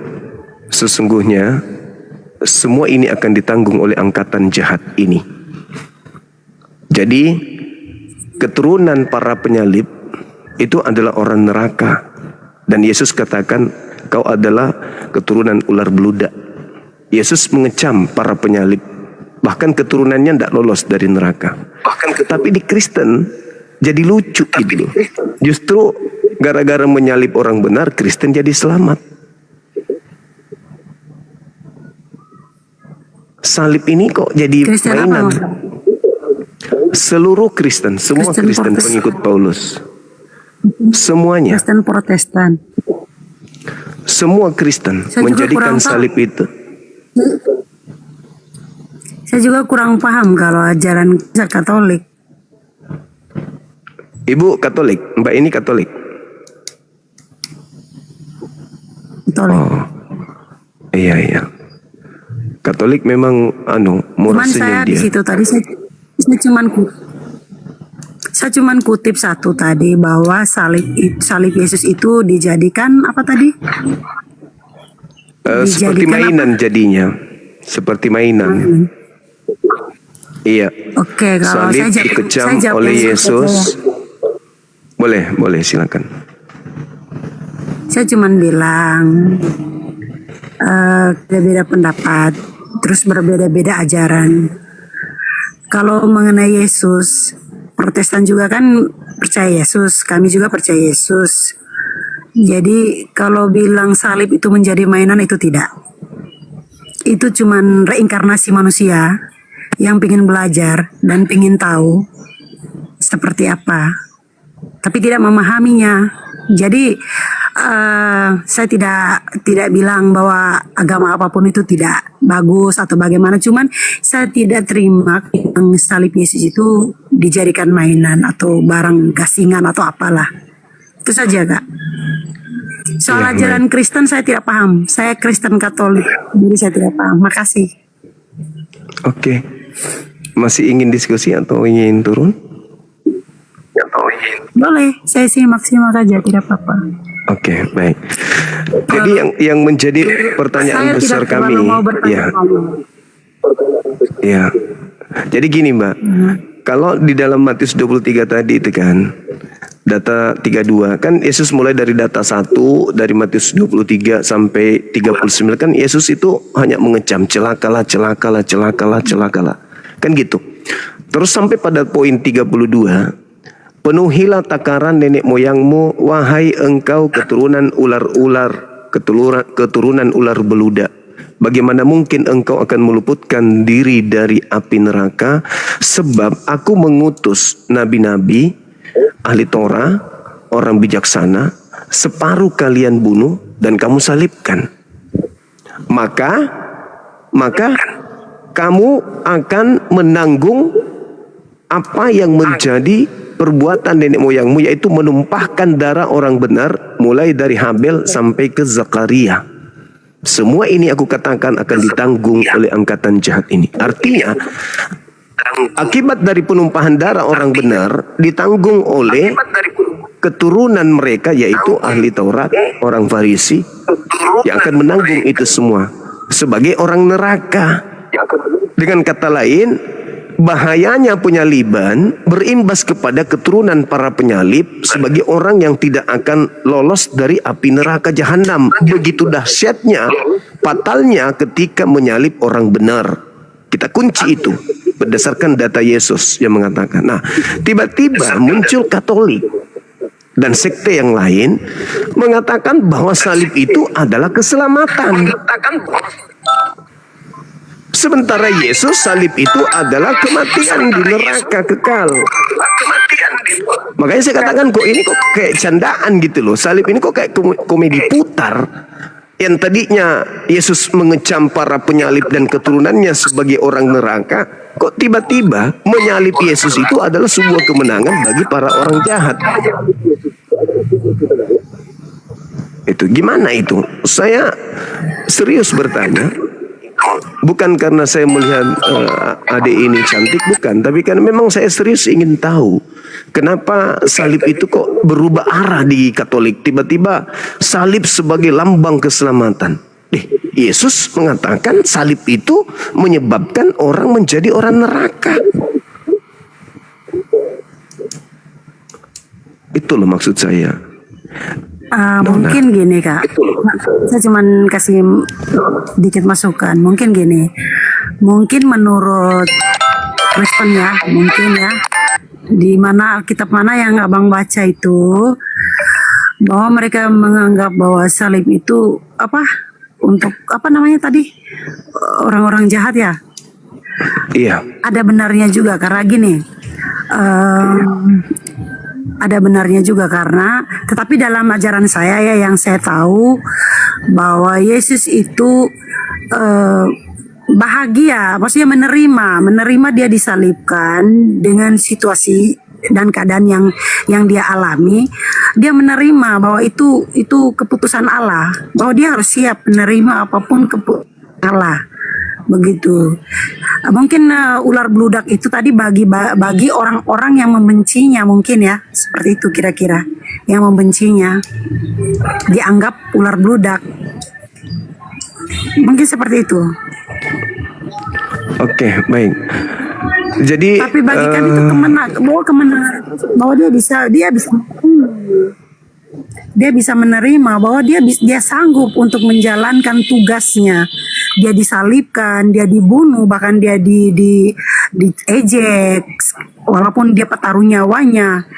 sesungguhnya semua ini akan ditanggung oleh angkatan jahat ini. Jadi keturunan para penyalib itu adalah orang neraka. Dan Yesus katakan kau adalah keturunan ular beludak. Yesus mengecam para penyalib. Bahkan keturunannya tidak lolos dari neraka. Tapi di Kristen jadi lucu gitu. Justru gara-gara menyalib orang benar, Kristen jadi selamat. Salib ini kok jadi Kristen mainan. apa? Seluruh Kristen, semua Kristen pengikut Paulus. Semuanya. Kristen Protestan. Semua Kristen Saya juga menjadikan kurang tahu. salib itu. Saya juga kurang paham kalau ajaran Katolik. Ibu Katolik, Mbak ini Katolik. Katolik. Oh. Iya. Katolik memang murah Cuman saya senyum di dia. situ tadi saya cuman kutip satu tadi bahwa salib Yesus itu dijadikan apa tadi? Seperti Dijadikan mainan jadinya. Seperti mainan. Iya. Oke, kalau Salib saya dikecam jawab oleh yang Yesus. saya. Boleh silakan. Saya cuman bilang berbeda pendapat, terus berbeda-beda ajaran. Kalau mengenai Yesus, Protestan juga kan percaya Yesus, kami juga percaya Yesus. Jadi kalau bilang salib itu menjadi mainan itu tidak. Itu cuman reinkarnasi manusia yang ingin belajar dan ingin tahu seperti apa, tapi tidak memahaminya. Jadi saya tidak bilang bahwa agama apapun itu tidak bagus atau bagaimana. Cuman saya tidak terima yang salib Yesus itu dijadikan mainan atau barang gasingan atau apalah. Itu saja, Kak. Soal ajaran Kristen saya tidak paham. Saya Kristen Katolik, jadi saya tidak paham. Makasih. Oke. Masih ingin diskusi atau ingin turun? Boleh, saya sih maksimal saja, tidak apa-apa. Oke, baik. Jadi yang menjadi pertanyaan Saya besar tidak terlalu kami, mau bertanya. ya. Jadi gini, Mbak. Kalau di dalam Matius 23 tadi itu kan, data 32, kan Yesus mulai dari data 1, dari Matius 23 sampai 39, kan Yesus itu hanya mengecam, celakalah, celakalah, celakalah, celakalah. Kan gitu. Terus sampai pada poin 32, penuhilah takaran nenek moyangmu, wahai engkau keturunan ular-ular, keturunan ular beludak. Bagaimana mungkin engkau akan meluputkan diri dari api neraka? Sebab aku mengutus nabi-nabi, ahli Torah, orang bijaksana, separuh kalian bunuh dan kamu salibkan. Maka kamu akan menanggung apa yang menjadi perbuatan nenek moyangmu, yaitu menumpahkan darah orang benar mulai dari Habel sampai ke Zakaria. Semua ini aku katakan akan ditanggung oleh angkatan jahat ini. Artinya akibat dari penumpahan darah orang benar ditanggung oleh keturunan mereka, yaitu ahli Taurat, orang Farisi, yang akan menanggung itu semua sebagai orang neraka. Dengan kata lain, bahayanya penyaliban berimbas kepada keturunan para penyalib sebagai orang yang tidak akan lolos dari api neraka jahanam. Begitu dahsyatnya, fatalnya ketika menyalib orang benar. Kita kunci itu berdasarkan data Yesus yang mengatakan. Nah, tiba-tiba muncul Katolik dan sekte yang lain mengatakan bahwa salib itu adalah keselamatan. Sementara Yesus, salib itu adalah kematian di neraka kekal. Makanya saya katakan kok ini kok kayak candaan gitu loh. Salib ini kok kayak komedi putar. Yang tadinya Yesus mengecam para penyalib dan keturunannya sebagai orang neraka, kok tiba-tiba menyalib Yesus itu adalah sebuah kemenangan bagi para orang jahat. Itu gimana itu? Saya serius bertanya. Bukan karena saya melihat adik ini cantik, bukan. Tapi karena memang saya serius ingin tahu kenapa salib itu kok berubah arah di Katolik. Tiba-tiba salib sebagai lambang keselamatan. Yesus mengatakan salib itu menyebabkan orang menjadi orang neraka. Itu loh maksud saya. Mungkin gini Kak, saya cuman kasih dikit masukan. Mungkin gini, mungkin menurut Kristen ya, mungkin ya, di mana Alkitab mana yang abang baca itu, bahwa mereka menganggap bahwa salib itu untuk apa namanya tadi, orang-orang jahat ya. Iya. Ada benarnya juga karena gini. Ada benarnya juga karena, tetapi dalam ajaran saya ya yang saya tahu bahwa Yesus itu bahagia, maksudnya menerima dia disalibkan dengan situasi dan keadaan yang dia alami. Dia menerima bahwa itu keputusan Allah, bahwa dia harus siap menerima apapun keputusan Allah. Begitu. Mungkin ular beludak itu tadi bagi orang-orang yang membencinya, mungkin ya, seperti itu kira-kira, yang membencinya dianggap ular beludak, mungkin seperti itu. Oke, baik. Jadi tapi bagi kami itu kemenangan, bahwa dia bisa menerima bahwa dia sanggup untuk menjalankan tugasnya. Dia disalibkan, dia dibunuh, bahkan dia diejek, walaupun dia pertaruh nyawanya,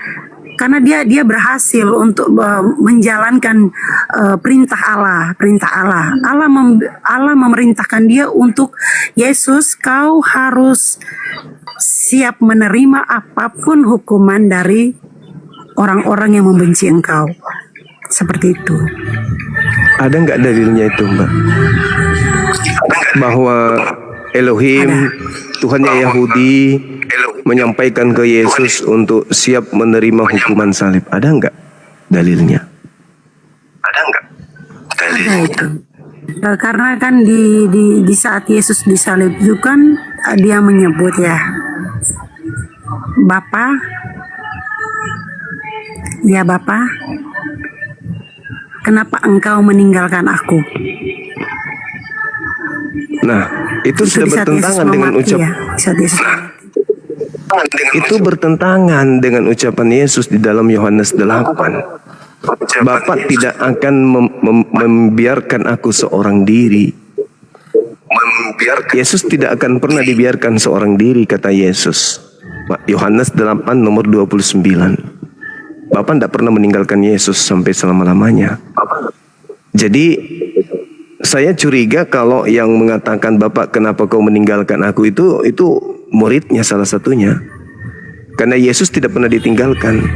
karena dia berhasil untuk menjalankan perintah Allah. Allah memerintahkan dia untuk, Yesus, kau harus siap menerima apapun hukuman dari orang-orang yang membenci engkau. Seperti itu. Ada nggak dalilnya itu, Mbak? Bahwa Elohim, Tuhannya Yahudi, menyampaikan ke Yesus untuk siap menerima hukuman salib. Ada nggak dalilnya? Ada itu. Karena kan di saat Yesus disalib itu kan dia menyebut ya, Bapa, ya Bapa, kenapa engkau meninggalkan aku? Nah, itu sudah di saat Yesus bertentangan dengan memati ucapan. ya, di saat Yesus Itu bertentangan dengan ucapan Yesus di dalam Yohanes 8. Bapa tidak akan membiarkan aku seorang diri. Yesus tidak akan pernah dibiarkan seorang diri, kata Yesus. Yohanes 8 nomor 29. Bapa tidak pernah meninggalkan Yesus sampai selama-lamanya. Jadi saya curiga kalau yang mengatakan Bapak kenapa kau meninggalkan aku itu muridnya salah satunya. Karena Yesus tidak pernah ditinggalkan.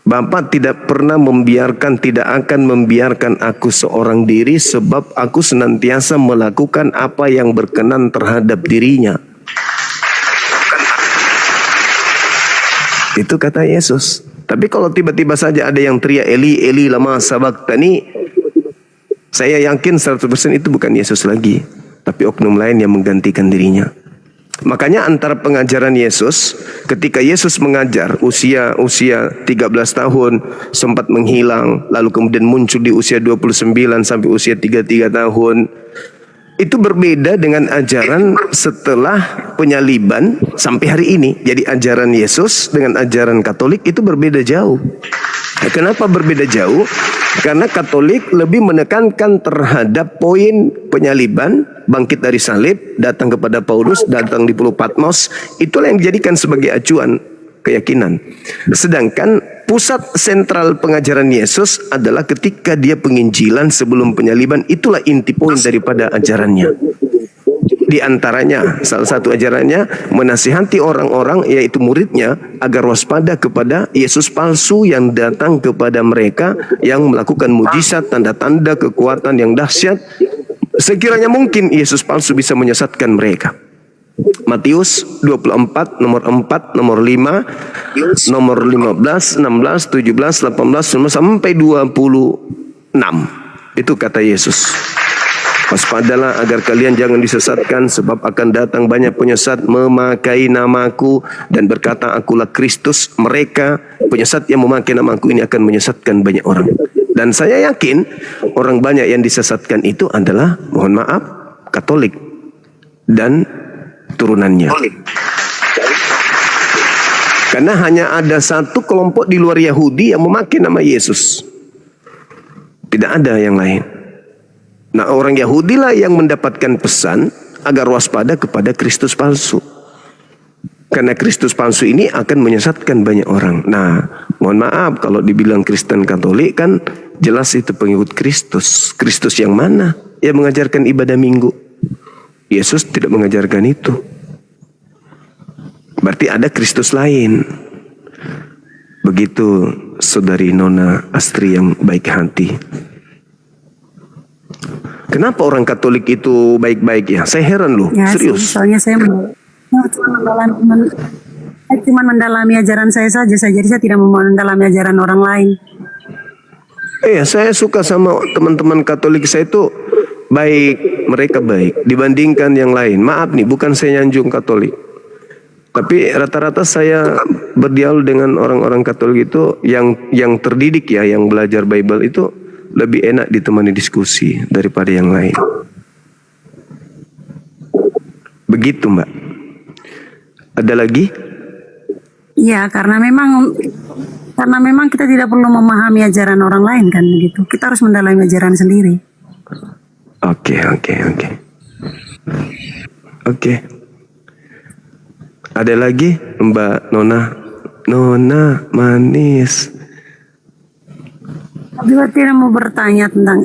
Bapa tidak pernah membiarkan, tidak akan membiarkan aku seorang diri sebab aku senantiasa melakukan apa yang berkenan terhadap dirinya. Itu kata Yesus. Tapi kalau tiba-tiba saja ada yang teriak Eli, Eli lama sabaktani, saya yakin 100% itu bukan Yesus lagi, tapi oknum lain yang menggantikan dirinya. Makanya antara pengajaran Yesus, ketika Yesus mengajar usia 13 tahun sempat menghilang, lalu kemudian muncul di usia 29 sampai usia 33 tahun, itu berbeda dengan ajaran setelah penyaliban sampai hari ini. Jadi ajaran Yesus dengan ajaran Katolik itu berbeda jauh. Kenapa berbeda jauh? Karena Katolik lebih menekankan terhadap poin penyaliban, bangkit dari salib, datang kepada Paulus, datang di Pulau Patmos. Itulah yang dijadikan sebagai acuan keyakinan. Sedangkan pusat sentral pengajaran Yesus adalah ketika dia penginjilan sebelum penyaliban. Itulah inti poin daripada ajarannya. Di antaranya, salah satu ajarannya menasihati orang-orang, yaitu muridnya, agar waspada kepada Yesus palsu yang datang kepada mereka, yang melakukan mujizat, tanda-tanda, kekuatan yang dahsyat. Sekiranya mungkin Yesus palsu bisa menyesatkan mereka. Matius 24, nomor 4, nomor 5, nomor 15, 16, 17, 18, sampai 26. Itu kata Yesus. Waspadalah agar kalian jangan disesatkan, sebab akan datang banyak penyesat memakai namaku dan berkata akulah Kristus. Mereka penyesat yang memakai namaku ini akan menyesatkan banyak orang. Dan saya yakin orang banyak yang disesatkan itu adalah, mohon maaf, Katolik dan turunannya. Karena hanya ada satu kelompok di luar Yahudi yang memakai nama Yesus. Tidak ada yang lain. Nah, orang Yahudi lah yang mendapatkan pesan agar waspada kepada Kristus palsu. Karena Kristus palsu ini akan menyesatkan banyak orang. Nah, mohon maaf kalau dibilang Kristen Katolik kan jelas itu pengikut Kristus. Kristus yang mana? Yang mengajarkan ibadah minggu. Yesus tidak mengajarkan itu. Berarti ada Kristus lain. Begitu saudari Nona Astri yang baik hati. Kenapa orang Katolik itu baik-baik ya? Saya heran loh, ya, serius. Soalnya saya cuma mendalami ajaran saya saja, jadi saya tidak mau mendalami ajaran orang lain. Saya suka sama teman-teman Katolik saya itu baik, mereka baik dibandingkan yang lain. Maaf nih, bukan saya nyanjung Katolik. Tapi rata-rata saya berdialog dengan orang-orang Katolik itu yang terdidik ya, yang belajar Bible itu lebih enak ditemani diskusi daripada yang lain. Begitu, Mbak. Ada lagi? Iya, karena memang kita tidak perlu memahami ajaran orang lain kan begitu. Kita harus mendalami ajaran sendiri. Oke. Ada lagi, Mbak Nona? Nona manis. Juga tidak mau bertanya tentang,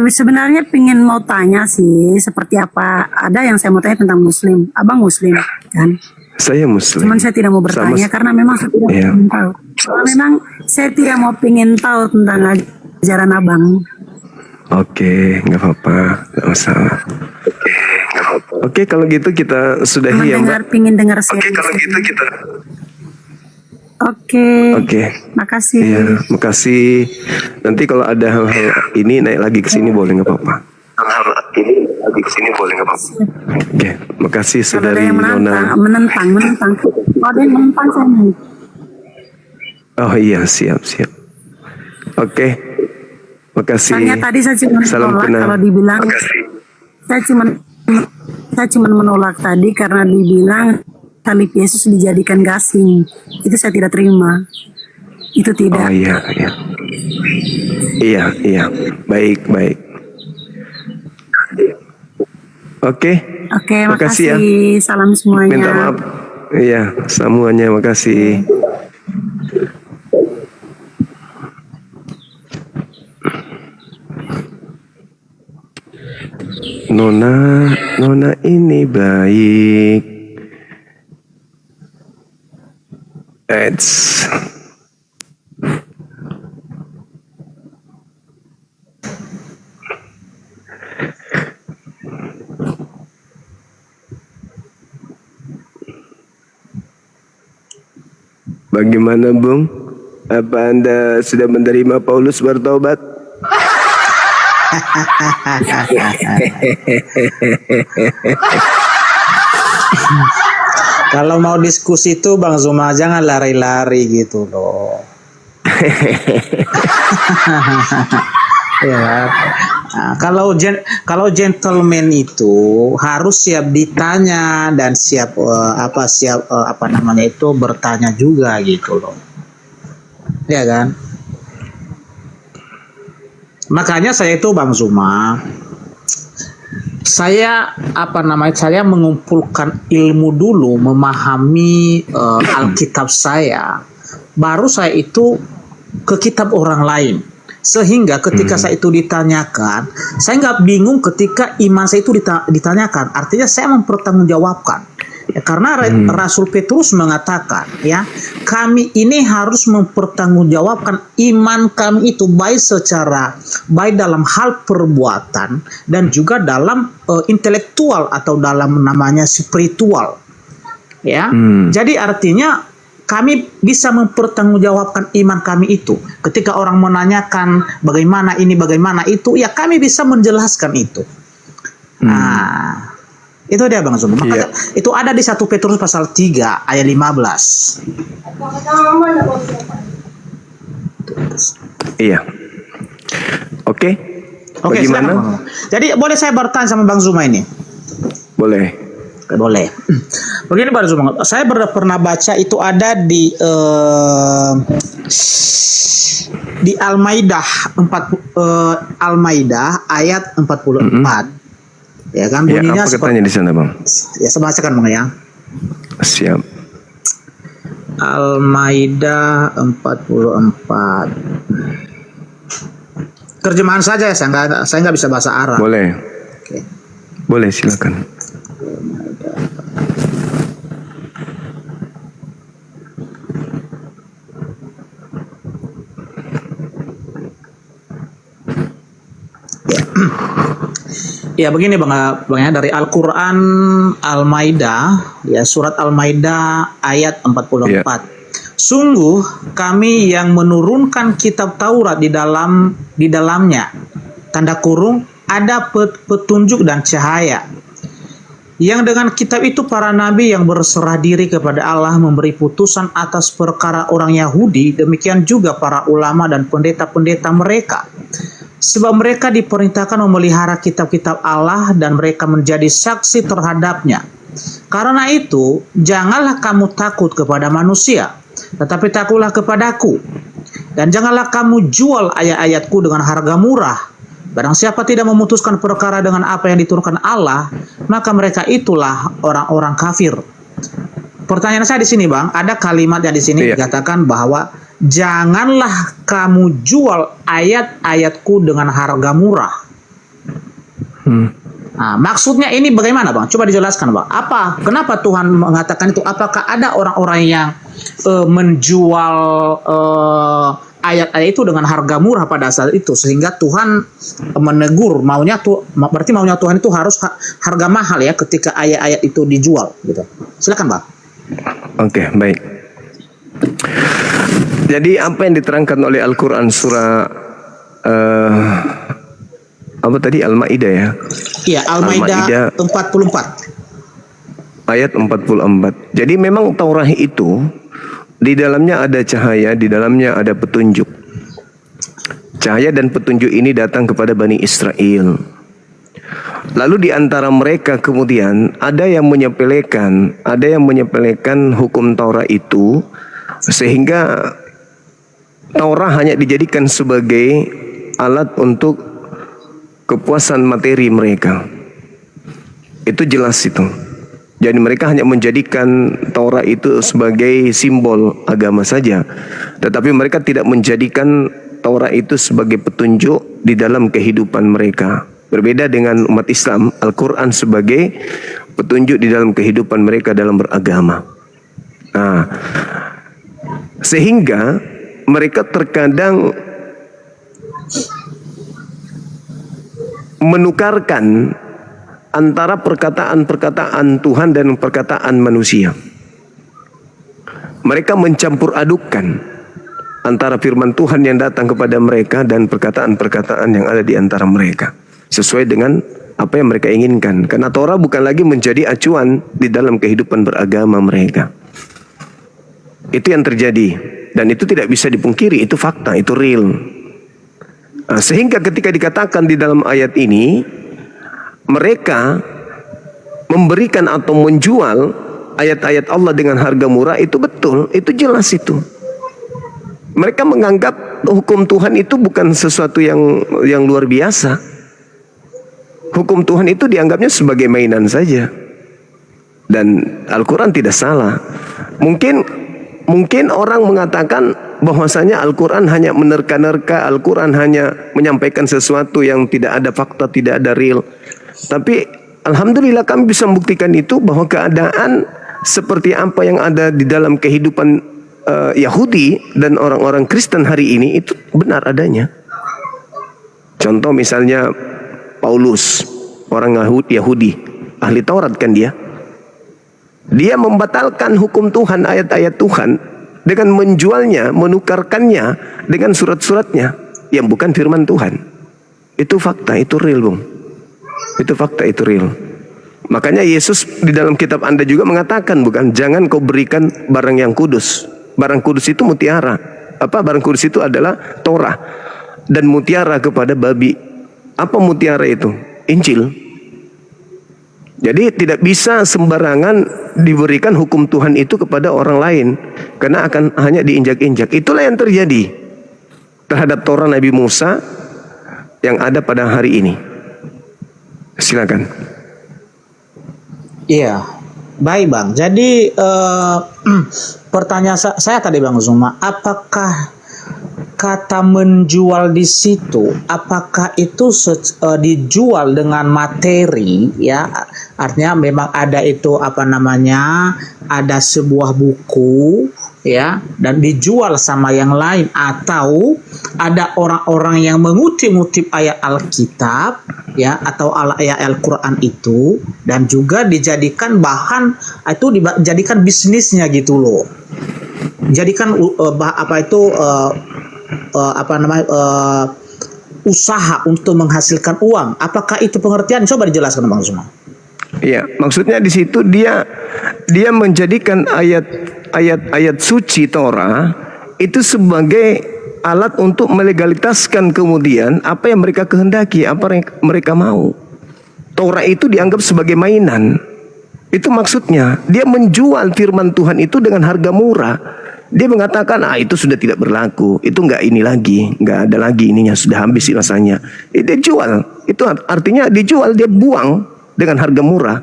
sebenarnya pingin mau tanya sih seperti apa. Ada yang saya mau tanya tentang Muslim. Abang Muslim kan? Saya Muslim. Cuman saya tidak mau bertanya karena memang saya tidak ingin tahu. Karena memang saya tidak mau pingin tahu tentang ajaran abang. Oke, nggak apa-apa, nggak masalah. Oke, kalau gitu kita sudahi ya, Mbak. Pingin dengar saya. Oke, kalau gitu kita. Oke. Makasih. Iya, makasih. Nanti kalau ada hal-hal ini naik lagi ke sini boleh, nggak apa-apa. di sini boleh nggak Bang? Oke, makasih Kalau ada saudari yang Nona. menentang. Kalau ada yang menentang saya naik. Oh iya, siap. Oke, makasih. Soalnya tadi saya cuma Salam menolak kenal. kalau dibilang saya cuma menolak tadi karena dibilang salib Yesus dijadikan gasing. Itu saya tidak terima. Itu tidak. Oh iya. Baik. Oke, makasih. ya. Salam semuanya. Minta maaf. Iya, semuanya makasih. Nona ini baik. Eits. Bagaimana Bung? Apa Anda sudah menerima Paulus bertobat? Kalau mau diskusi itu Bang Zuma jangan lari-lari gitu loh. Ya. Nah, kalau gentleman itu harus siap ditanya dan siap bertanya juga gitu loh. Ya kan? Makanya saya itu Bang Zuma, saya mengumpulkan ilmu dulu, memahami Alkitab saya, baru saya itu ke kitab orang lain. Sehingga ketika saya itu ditanyakan, saya nggak bingung ketika iman saya itu ditanyakan. Artinya saya mempertanggungjawabkan. Ya, karena Rasul Petrus mengatakan, ya, kami ini harus mempertanggungjawabkan iman kami itu baik dalam hal perbuatan dan juga dalam intelektual atau dalam namanya spiritual. Ya, jadi artinya kami bisa mempertanggungjawabkan iman kami itu. Ketika orang menanyakan bagaimana ini, bagaimana itu, ya kami bisa menjelaskan itu. Nah, itu dia Bang Zuma. Makanya itu ada di 1 Petrus pasal 3 ayat 15. Iya. Oke, bagaimana? Silakan. Jadi boleh saya bertanya sama Bang Zuma ini? Boleh. Boleh. Begini Bang Zuma, saya pernah baca itu ada di Al-Maidah Al-Maidah ayat 44. Ya kan bunyinya apa katanya di sana Bang? Ya saya bacakan Bang ya. Siap. Al-Maidah 44. Terjemahan saja ya, saya nggak bisa bahasa Arab. Boleh. Oke. Boleh silakan. Ya begini Bang ya, dari Al-Quran Al-Maidah, ya surat Al-Maidah ayat 44. Sungguh kami yang menurunkan kitab Taurat di dalamnya, tanda kurung, ada petunjuk dan cahaya. Yang dengan kitab itu para nabi yang berserah diri kepada Allah memberi putusan atas perkara orang Yahudi, demikian juga para ulama dan pendeta-pendeta mereka. Sebab mereka diperintahkan memelihara kitab-kitab Allah dan mereka menjadi saksi terhadapnya. Karena itu, janganlah kamu takut kepada manusia, tetapi takutlah kepadaku. Dan janganlah kamu jual ayat-ayatku dengan harga murah. Barang siapa tidak memutuskan perkara dengan apa yang diturunkan Allah, maka mereka itulah orang-orang kafir. Pertanyaan saya di sini Bang, ada kalimat yang di sini dikatakan bahwa janganlah kamu jual ayat-ayatku dengan harga murah. Nah, maksudnya ini bagaimana Bang? Coba dijelaskan Bang. Kenapa Tuhan mengatakan itu? Apakah ada orang-orang yang menjual ayat-ayat itu dengan harga murah pada saat itu sehingga Tuhan menegur berarti maunya Tuhan itu harus harga mahal ya ketika ayat-ayat itu dijual gitu. Silakan Bang. Oke, baik. Jadi apa yang diterangkan oleh Al-Quran surah apa tadi, Al-Maidah ya? Iya, Al-Maidah 44. Ayat 44. Jadi memang Taurat itu di dalamnya ada cahaya, di dalamnya ada petunjuk. Cahaya dan petunjuk ini datang kepada Bani Israel. Lalu di antara mereka kemudian ada yang menyepelekan hukum Taurat itu, sehingga Taurat hanya dijadikan sebagai alat untuk kepuasan materi mereka. Itu jelas itu. Jadi mereka hanya menjadikan Taurat itu sebagai simbol agama saja. Tetapi mereka tidak menjadikan Taurat itu sebagai petunjuk di dalam kehidupan mereka. Berbeda dengan umat Islam, Al-Quran sebagai petunjuk di dalam kehidupan mereka dalam beragama. Nah, sehingga mereka terkadang menukarkan antara perkataan-perkataan Tuhan dan perkataan manusia. Mereka mencampur adukkan antara firman Tuhan yang datang kepada mereka dan perkataan-perkataan yang ada di antara mereka, sesuai dengan apa yang mereka inginkan. Karena Torah bukan lagi menjadi acuan di dalam kehidupan beragama mereka. Itu yang terjadi, dan itu tidak bisa dipungkiri, itu fakta, itu real. Nah, sehingga ketika dikatakan di dalam ayat ini, mereka memberikan atau menjual ayat-ayat Allah dengan harga murah, itu betul, itu jelas itu. Mereka menganggap hukum Tuhan itu bukan sesuatu yang luar biasa. Hukum Tuhan itu dianggapnya sebagai mainan saja. Dan Al-Quran tidak salah. Mungkin orang mengatakan bahwasanya Al-Quran hanya menerka-nerka, Al-Quran hanya menyampaikan sesuatu yang tidak ada fakta, tidak ada real. Tapi alhamdulillah kami bisa membuktikan itu, bahwa keadaan seperti apa yang ada di dalam kehidupan Yahudi dan orang-orang Kristen hari ini itu benar adanya. Contoh misalnya Paulus, orang Yahudi, ahli Taurat kan dia. Dia membatalkan hukum Tuhan, ayat-ayat Tuhan, dengan menjualnya, menukarkannya dengan surat-suratnya yang bukan firman Tuhan. Itu fakta, itu real, Bung. Itu fakta, itu real. Makanya Yesus di dalam kitab Anda juga mengatakan, bukan, jangan kau berikan barang yang kudus. Barang kudus itu mutiara. Barang kudus itu adalah Torah. Dan mutiara kepada babi. Apa mutiara itu? Injil. Jadi tidak bisa sembarangan diberikan hukum Tuhan itu kepada orang lain, karena akan hanya diinjak-injak. Itulah yang terjadi terhadap Torah Nabi Musa yang ada pada hari ini. Silakan. Iya, baik Bang. Jadi pertanyaan saya tadi Bang Zuma, apakah kata menjual di situ, apakah itu dijual dengan materi, ya, artinya memang ada itu ada sebuah buku, ya, dan dijual sama yang lain, atau ada orang-orang yang mengutip-ngutip ayat Alkitab, ya, atau ayat Al-Quran itu, dan juga dijadikan bahan, itu dijadikan bisnisnya gitu loh, jadikan usaha untuk menghasilkan uang. Apakah itu pengertian? Coba dijelaskan Bang Zuma. Iya, maksudnya di situ dia menjadikan ayat suci Torah itu sebagai alat untuk melegalitaskan kemudian apa yang mereka kehendaki, apa yang mereka mau. Torah itu dianggap sebagai mainan. Itu maksudnya. Dia menjual firman Tuhan itu dengan harga murah. Dia mengatakan, itu sudah tidak berlaku, itu nggak ini lagi, nggak ada lagi ininya, sudah habis rasanya. Dia jual, itu artinya dijual, dia buang dengan harga murah.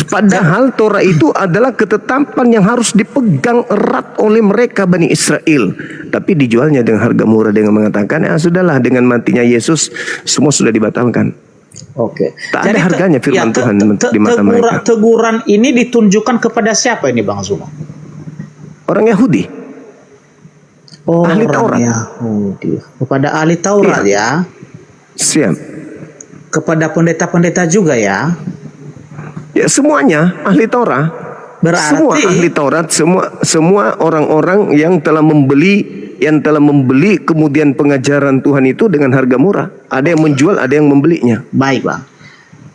Padahal Torah itu adalah ketetapan yang harus dipegang erat oleh mereka Bani Israel, tapi dijualnya dengan harga murah dengan mengatakan, sudahlah, dengan matinya Yesus semua sudah dibatalkan. Oke. Tak ada harganya firman Tuhan di mata mereka. Teguran ini ditunjukkan kepada siapa ini Bang Zuma? Orang Yahudi. Ahli Taurat. Yahudi. Kepada ahli Taurat, ya. Siap. Kepada pendeta-pendeta juga, ya. Ya, semuanya ahli Taurat. Berarti semua ahli Taurat, semua orang-orang yang telah membeli yang telah membeli kemudian pengajaran Tuhan itu dengan harga murah. Ada yang menjual, ada yang membelinya. Baik, Bang.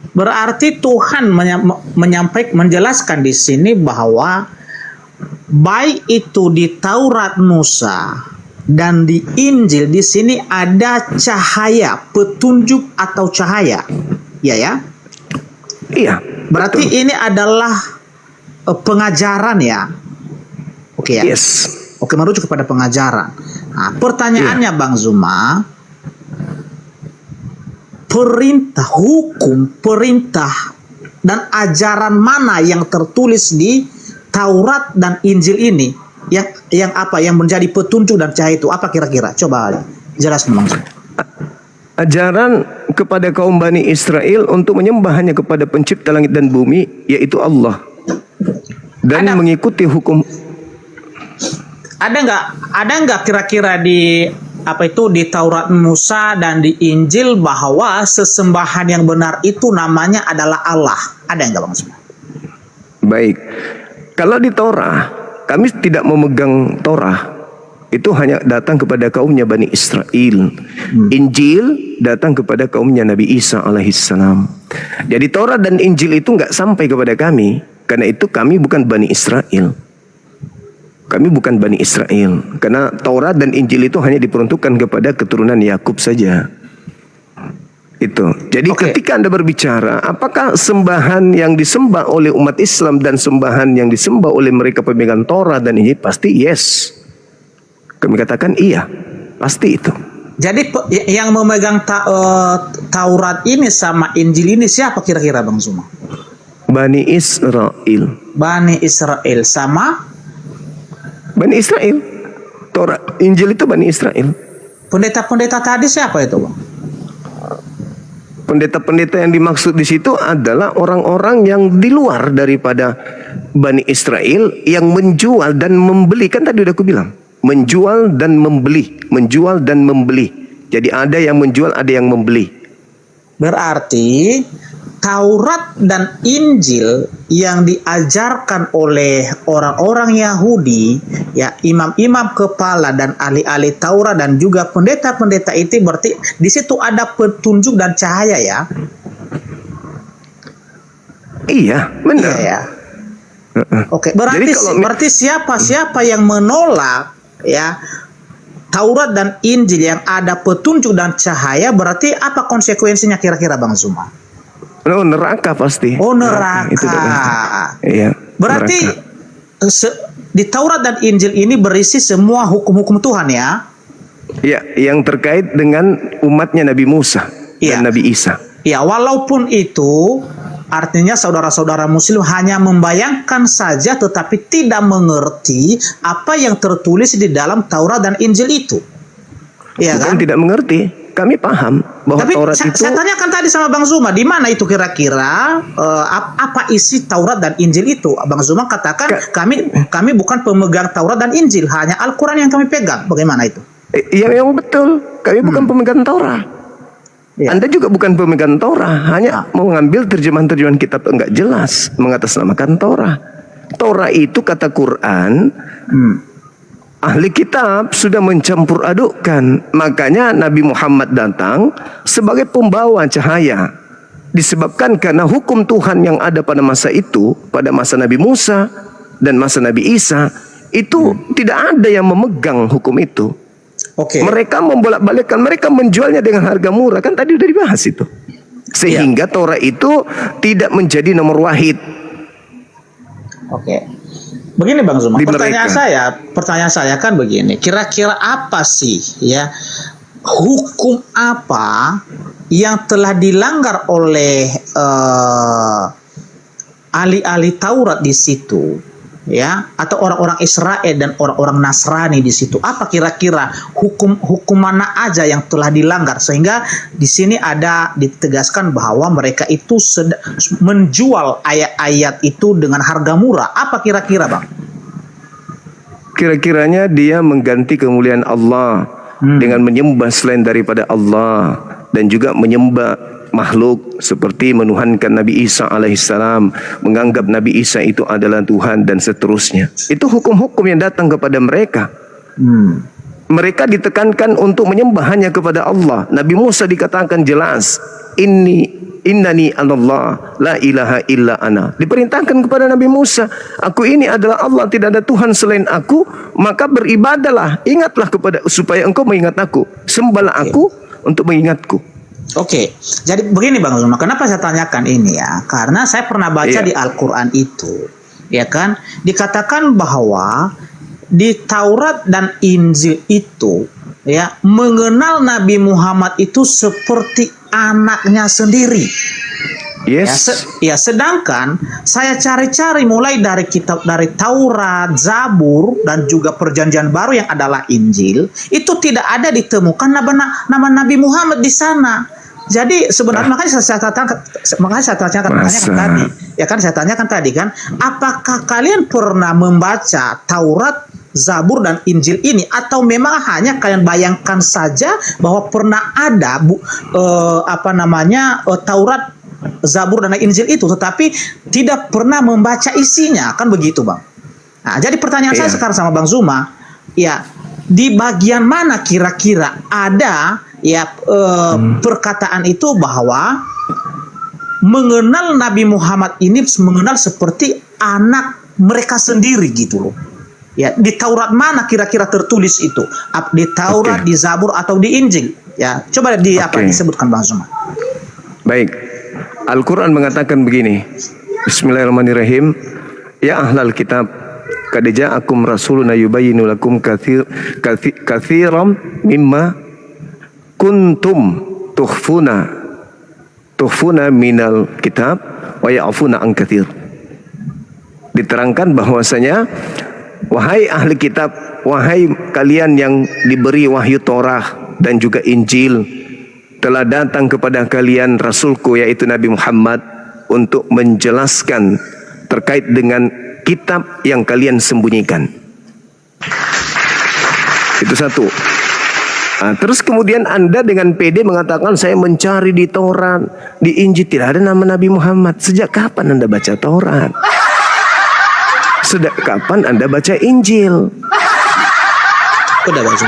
Berarti Tuhan menjelaskan di sini bahwa baik itu di Taurat Musa dan di Injil, di sini ada cahaya, petunjuk atau cahaya. Ya. Iya. Berarti betul. ini adalah pengajaran ya. Oke ya. Yes. Oke, merujuk kepada pengajaran. Nah, pertanyaannya Bang Zuma, perintah dan ajaran mana yang tertulis di Taurat dan Injil ini yang apa yang menjadi petunjuk dan cahaya itu apa kira-kira? Coba jelaskan Bang Zuma. Ajaran kepada kaum Bani Israel untuk menyembah hanya kepada pencipta langit dan bumi, yaitu Allah, dan mengikuti hukum. Ada nggak kira-kira di di Taurat Musa dan di Injil bahwa sesembahan yang benar itu namanya adalah Allah? Ada nggak Bang Zuma? Baik, kalau di Torah kami tidak memegang Torah. Itu hanya datang kepada kaumnya Bani Israel. Injil datang kepada kaumnya Nabi Isa alaihissalam. Jadi Torah dan Injil itu nggak sampai kepada kami. Karena itu kami bukan Bani Israel. Kami bukan Bani Israel. Karena Taurat dan Injil itu hanya diperuntukkan kepada keturunan Yakub saja. Itu. Jadi ketika Anda berbicara, apakah sembahan yang disembah oleh umat Islam dan sembahan yang disembah oleh mereka pemegang Torah dan Injil, pasti yes. Kami katakan iya, pasti itu. Jadi yang memegang Taurat ini sama Injil ini siapa kira-kira Bang Zuma? Bani Israel. Bani Israel sama? Bani Israel. Taurat, Injil itu Bani Israel. Pendeta-pendeta tadi siapa itu Bang? Pendeta-pendeta yang dimaksud di situ adalah orang-orang yang di luar daripada Bani Israel yang menjual dan membeli. Kan tadi udah aku bilang. Menjual dan membeli, menjual dan membeli. Jadi ada yang menjual, ada yang membeli. Berarti Taurat dan Injil yang diajarkan oleh orang-orang Yahudi, ya imam-imam kepala dan ahli-ahli Taurat dan juga pendeta-pendeta itu berarti di situ ada petunjuk dan cahaya ya. Iya, benar. Iya, ya. Oke, berarti siapa yang menolak ya Taurat dan Injil yang ada petunjuk dan cahaya, berarti apa konsekuensinya kira-kira Bang Zuma? Oh, neraka pasti. Oh, neraka. Itu iya. Berarti di Taurat dan Injil ini berisi semua hukum-hukum Tuhan ya? Ya, yang terkait dengan umatnya Nabi Musa dan Nabi Isa. Ya, walaupun itu artinya saudara-saudara muslim hanya membayangkan saja tetapi tidak mengerti apa yang tertulis di dalam Taurat dan Injil itu. Ya, bukan kan? Tidak mengerti. Kami paham bahwa Tapi Taurat itu. Saya tanyakan tadi sama Bang Zuma, di mana itu kira-kira apa isi Taurat dan Injil itu? Bang Zuma katakan kami bukan pemegang Taurat dan Injil, hanya Al-Quran yang kami pegang. Bagaimana itu? Ya, yang betul. Kami bukan pemegang Taurat. Ya. Anda juga bukan pemegang Torah, hanya mengambil terjemahan-terjemahan kitab enggak jelas, mengatasnamakan Torah. Torah itu kata Quran, ahli kitab sudah mencampur adukkan. Makanya Nabi Muhammad datang sebagai pembawa cahaya. Disebabkan karena hukum Tuhan yang ada pada masa itu, pada masa Nabi Musa dan masa Nabi Isa, itu tidak ada yang memegang hukum itu. Mereka membolak-balikkan, mereka menjualnya dengan harga murah. Kan tadi udah dibahas itu. Sehingga Torah itu tidak menjadi nomor wahid. Begini Bang Zuma, pertanyaan saya kan begini. Kira-kira apa sih ya hukum apa yang telah dilanggar oleh ahli-ahli Taurat di situ? Ya, atau orang-orang Israel dan orang-orang Nasrani di situ. Apa kira-kira hukum mana aja yang telah dilanggar sehingga di sini ada ditegaskan bahwa mereka itu menjual ayat-ayat itu dengan harga murah. Apa kira-kira Bang? Kira-kiranya dia mengganti kemuliaan Allah dengan menyembah selain daripada Allah dan juga menyembah makhluk seperti menuhankan Nabi Isa alaihissalam, menganggap Nabi Isa itu adalah Tuhan dan seterusnya. Itu hukum-hukum yang datang kepada mereka. mereka ditekankan untuk menyembah hanya kepada Allah. Nabi Musa dikatakan jelas, innani anallah la ilaha illa ana. Diperintahkan kepada Nabi Musa, aku ini adalah Allah, tidak ada Tuhan selain aku, maka beribadahlah, ingatlah kepada supaya engkau mengingat aku, sembahlah aku untuk mengingatku. Oke, jadi begini Bang Zuma, kenapa saya tanyakan ini ya? Karena saya pernah baca di Al-Quran itu, ya kan, dikatakan bahwa di Taurat dan Injil itu, ya, mengenal Nabi Muhammad itu seperti anaknya sendiri. Yes. Sedangkan saya cari-cari mulai dari kitab dari Taurat, Zabur dan juga Perjanjian Baru yang adalah Injil, itu tidak ada ditemukan nama Nabi Muhammad di sana. Jadi sebenarnya makanya saya tanyakan tadi, ya kan, saya tanyakan tadi kan, apakah kalian pernah membaca Taurat, Zabur dan Injil ini, atau memang hanya kalian bayangkan saja bahwa pernah ada Taurat, Zabur dan Injil itu, tetapi tidak pernah membaca isinya, kan begitu Bang? Nah, jadi pertanyaan saya sekarang sama Bang Zuma, ya, di bagian mana kira-kira ada perkataan itu bahwa mengenal Nabi Muhammad ini mengenal seperti anak mereka sendiri gitu loh. Ya, di Taurat mana kira-kira tertulis itu? Di Taurat, di Zabur atau di Injil? Ya, coba disebutkan Bang Zuma. Baik. Al-Quran mengatakan begini. Bismillahirrahmanirrahim. Ya ahlal kitab, qad ja'akum rasuluna yubayyinu lakum katsiran mimma kuntum tukhfuna minal kitab wa ya'funa an katsir. Diterangkan bahwasanya, wahai ahli kitab, wahai kalian yang diberi wahyu Torah dan juga Injil, telah datang kepada kalian Rasulku yaitu Nabi Muhammad untuk menjelaskan terkait dengan kitab yang kalian sembunyikan. Itu satu. Nah, terus kemudian Anda dengan pede mengatakan saya mencari di Taurat, di Injil tidak ada nama Nabi Muhammad. Sejak kapan Anda baca Taurat? Sejak kapan Anda baca Injil? Udah baca.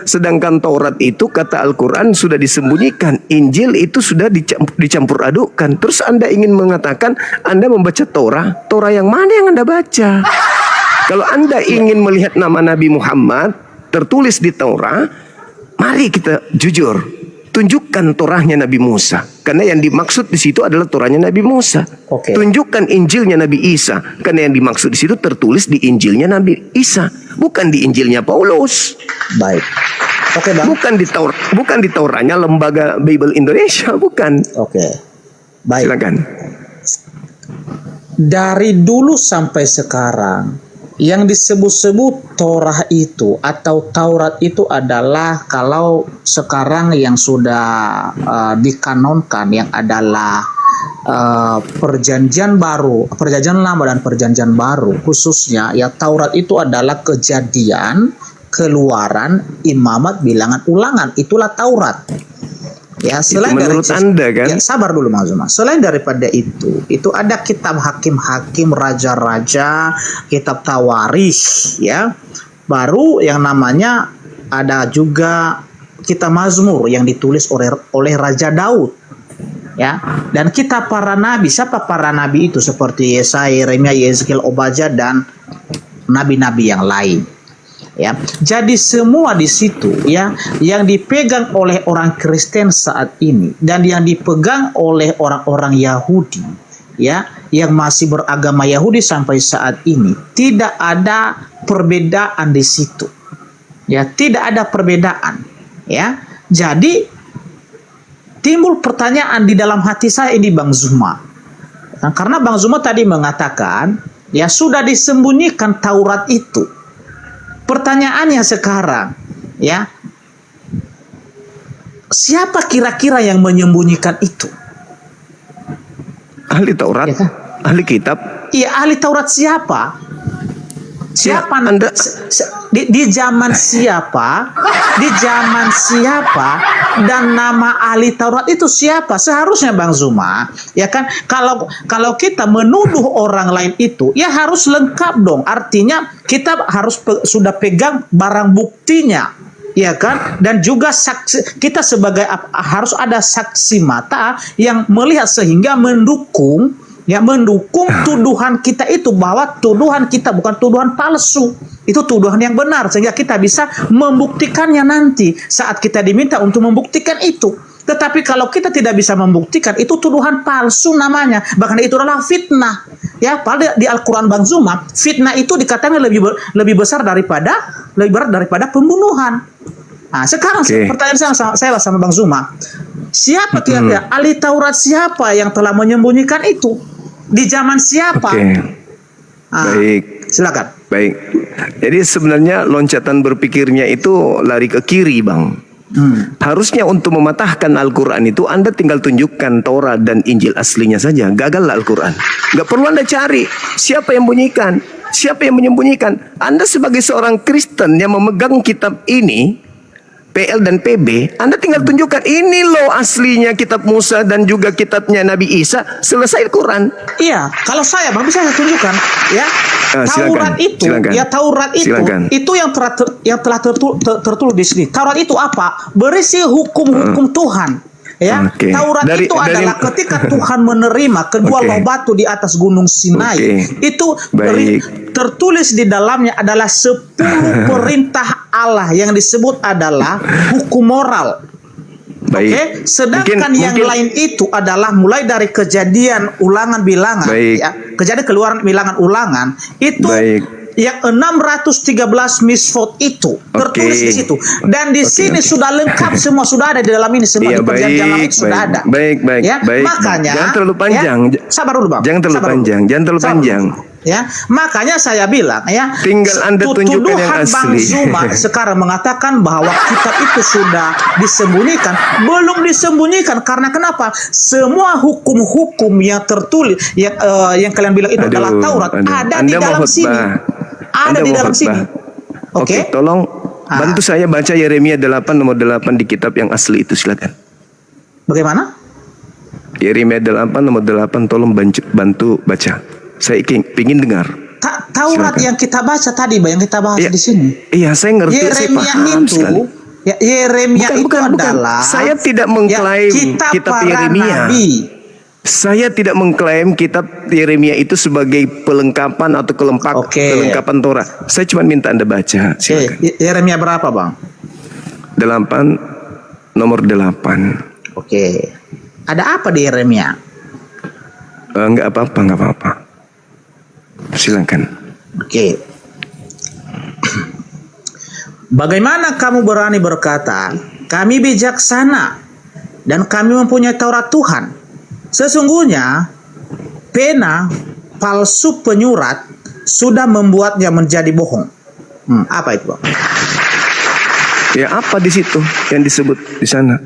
Sedangkan Taurat itu kata Al-Quran sudah disembunyikan, Injil itu sudah dicampur adukkan. Terus Anda ingin mengatakan Anda membaca Torah yang mana yang Anda baca? Kalau Anda ingin melihat nama Nabi Muhammad tertulis di Taurat, mari kita jujur, tunjukkan Torahnya Nabi Musa, karena yang dimaksud di situ adalah Torahnya Nabi Musa. Tunjukkan Injilnya Nabi Isa, karena yang dimaksud di situ tertulis di Injilnya Nabi Isa, bukan di Injilnya Paulus. Baik. Oke, Bang. Bukan di Tauratnya Lembaga Bible Indonesia, bukan. Oke. Baik. Silakan. Dari dulu sampai sekarang, yang disebut-sebut Torah itu atau Taurat itu adalah, kalau sekarang yang sudah dikanonkan yang adalah Perjanjian Baru, Perjanjian Lama dan Perjanjian Baru khususnya, ya, Taurat itu adalah Kejadian, Keluaran, Imamat, Bilangan, Ulangan, itulah Taurat. Ya, selain itu menurut Anda kan? Ya, sabar dulu Mas Zuma. Selain daripada itu ada kitab hakim-hakim, raja-raja, kitab tawarikh, ya. Baru yang namanya ada juga kitab Mazmur yang ditulis oleh Raja Daud. Ya, dan kitab para nabi, siapa para nabi itu? Seperti Yesaya, Yeremia, Yeskiel, Obadja dan nabi-nabi yang lain. Ya, jadi semua di situ, ya, yang dipegang oleh orang Kristen saat ini dan yang dipegang oleh orang-orang Yahudi, ya, yang masih beragama Yahudi sampai saat ini, tidak ada perbedaan di situ. Ya, tidak ada perbedaan. Ya, jadi timbul pertanyaan di dalam hati saya ini Bang Zuma. Nah, karena Bang Zuma tadi mengatakan, ya, sudah disembunyikan Taurat itu. Pertanyaannya sekarang, ya, siapa kira-kira yang menyembunyikan itu? Ahli Taurat, ya kan? Ahli kitab. Iya, ahli Taurat siapa? Siapa? Ya, di zaman siapa? Di zaman siapa? Dan nama ahli Taurat itu siapa? Seharusnya Bang Zuma, ya kan? Kalau kita menuduh orang lain itu, ya harus lengkap dong. Artinya kita harus sudah pegang barang buktinya, ya kan? Dan juga saksi, kita sebagai harus ada saksi mata yang melihat sehingga mendukung tuduhan kita itu, bahwa tuduhan kita bukan tuduhan palsu, itu tuduhan yang benar, sehingga kita bisa membuktikannya nanti saat kita diminta untuk membuktikan itu. Tetapi kalau kita tidak bisa membuktikan, itu tuduhan palsu namanya, bahkan itu adalah fitnah. Ya, pada di Al-Quran Bang Zuma, fitnah itu dikatakan lebih besar daripada berat daripada pembunuhan. Nah, sekarang pertanyaan saya sama Bang Zuma, siapa kira-kira ahli Taurat siapa yang telah menyembunyikan itu? Di zaman siapa? Baik. Silakan. Baik. Jadi sebenarnya loncatan berpikirnya itu lari ke kiri, Bang. Harusnya untuk mematahkan Al-Quran itu Anda tinggal tunjukkan Taurat dan Injil aslinya saja. Gagal Al-Quran. Nggak perlu Anda cari siapa yang bunyikan, siapa yang menyembunyikan. Anda sebagai seorang Kristen yang memegang kitab ini, PL dan PB, Anda tinggal tunjukkan ini loh aslinya kitab Musa dan juga kitabnya Nabi Isa, selesai Al-Quran. Iya, kalau saya Bang bisa saya tunjukkan, ya. Taurat itu, ya Taurat itu yang telah tertulis di sini. Taurat itu apa? Berisi hukum-hukum Tuhan. Ya, Taurat itu adalah ketika Tuhan menerima kedua loh batu di atas gunung Sinai, itu tertulis di dalamnya adalah 10 perintah Allah yang disebut adalah hukum moral. Sedangkan yang lain itu adalah mulai dari kejadian ulangan bilangan, ya, kejadian keluaran bilangan ulangan itu. Yang 613 misfot itu tertulis di situ, dan di sini sudah lengkap, semua sudah ada di dalam ini, semua di perjanjian lama itu sudah ada. Makanya jangan terlalu panjang. Sabar dulu Bang. Jangan terlalu panjang. Ya, makanya saya bilang, ya, tinggal Anda tunjukkan yang asli. Bang Zuma sekarang mengatakan bahwa kitab itu sudah disembunyikan. Belum disembunyikan, karena kenapa? Semua hukum-hukum yang tertulis yang kalian bilang itu adalah Taurat ada di dalam sini. Ada di dalam sini. Oke, tolong bantu saya baca Yeremia 8 nomor 8 di kitab yang asli itu, silakan. Bagaimana? Yeremia 8 nomor 8, tolong bantu baca. Saya ingin dengar. Taurat yang kita baca tadi, yang kita bahas di sini. Iya, saya ngerti. Yeremia itu, ya, Yeremia itu adalah. Saya tidak mengklaim kitab Yeremia. Saya tidak mengklaim kitab Yeremia itu sebagai pelengkapan atau kelengkapan Torah. Saya cuma minta Anda baca. Silakan. Yeremia berapa, Bang? 8 nomor 8. Ada apa di Yeremia? Enggak apa-apa. Silakan. Bagaimana kamu berani berkata, kami bijaksana dan kami mempunyai Taurat Tuhan? Sesungguhnya pena palsu penyurat sudah membuatnya menjadi bohong. Apa itu, Bang? Ya, apa di situ yang disebut di sana?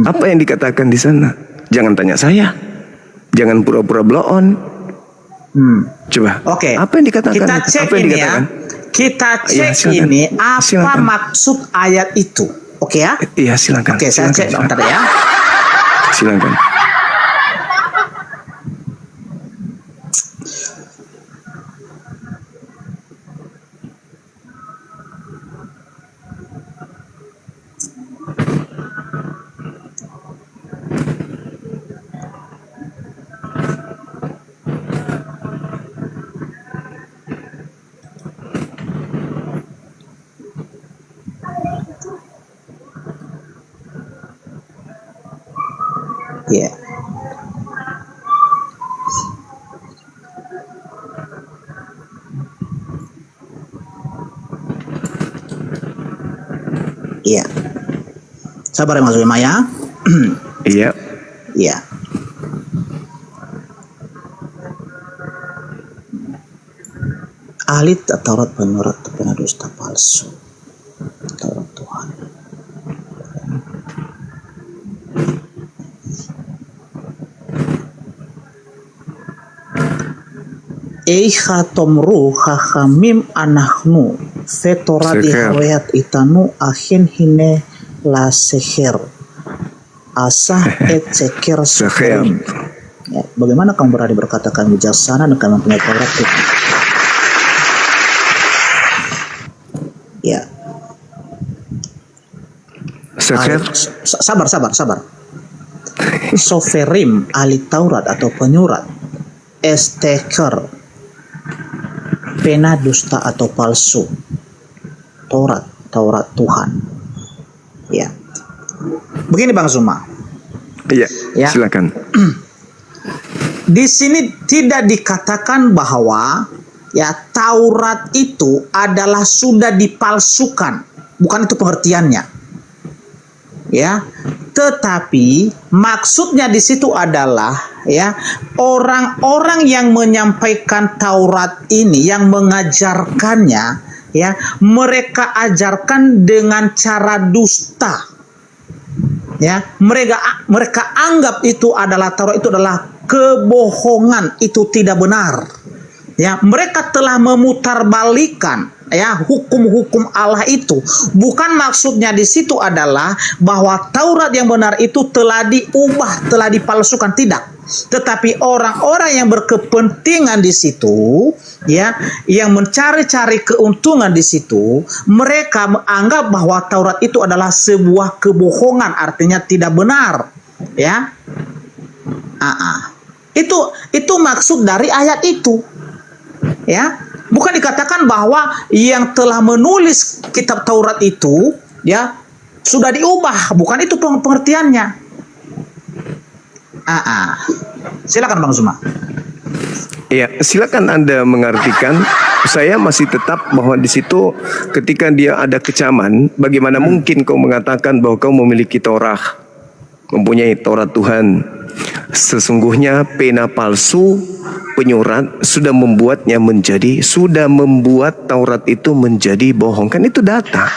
Apa yang dikatakan di sana? Jangan tanya saya. Jangan pura-pura blow on. Coba. Apa yang dikatakan? Kita cek ini ya. Kita cek ini apa maksud ayat itu. Oke ya? Iya, silakan. Saya cek bentar ya. Silakan. Iya. Iya. Sabar ya Mas Wima ya. Iya. Iya. Ahli Taurat penyurat dusta palsu. Taurat Tuhan. Eiha tomru hachamim anahnu vetora di Seher. hawayat itanu ahin hine la seher asah et seker Seher. sekerim. Ya, bagaimana kamu berani berkata kami bijaksana dan kami punya Taurat itu? Ya. Seher. Sabar. Soferim ahli Taurat atau penyurat, esteker pena dusta atau palsu, Taurat Tuhan. Ya. Begini Bang Zuma. Iya, Ya. silakan. Di sini tidak dikatakan bahwa ya Taurat itu adalah sudah dipalsukan, bukan itu pengertiannya. Ya, tetapi maksudnya di situ adalah ya orang-orang yang menyampaikan Taurat ini, yang mengajarkannya, ya mereka ajarkan dengan cara dusta. Ya, mereka anggap itu adalah Taurat itu adalah kebohongan, itu tidak benar. Ya, mereka telah memutarbalikan ya hukum-hukum Allah itu. Bukan maksudnya di situ adalah bahwa Taurat yang benar itu telah diubah, telah dipalsukan, tidak. Tetapi orang-orang yang berkepentingan di situ, ya, yang mencari-cari keuntungan di situ, mereka menganggap bahwa Taurat itu adalah sebuah kebohongan, artinya tidak benar, ya. Itu maksud dari ayat itu, ya. Bukan dikatakan bahwa yang telah menulis kitab Taurat itu, ya, sudah diubah, bukan itu pengertiannya. Silakan Bang Zuma. Ya, silakan Anda mengartikan. Saya masih tetap bahwa di situ ketika dia ada kecaman, bagaimana mungkin kau mengatakan bahwa kau memiliki Taurat, mempunyai Taurat Tuhan. Sesungguhnya pena palsu penyurat sudah membuat Taurat itu menjadi bohong. Kan itu data.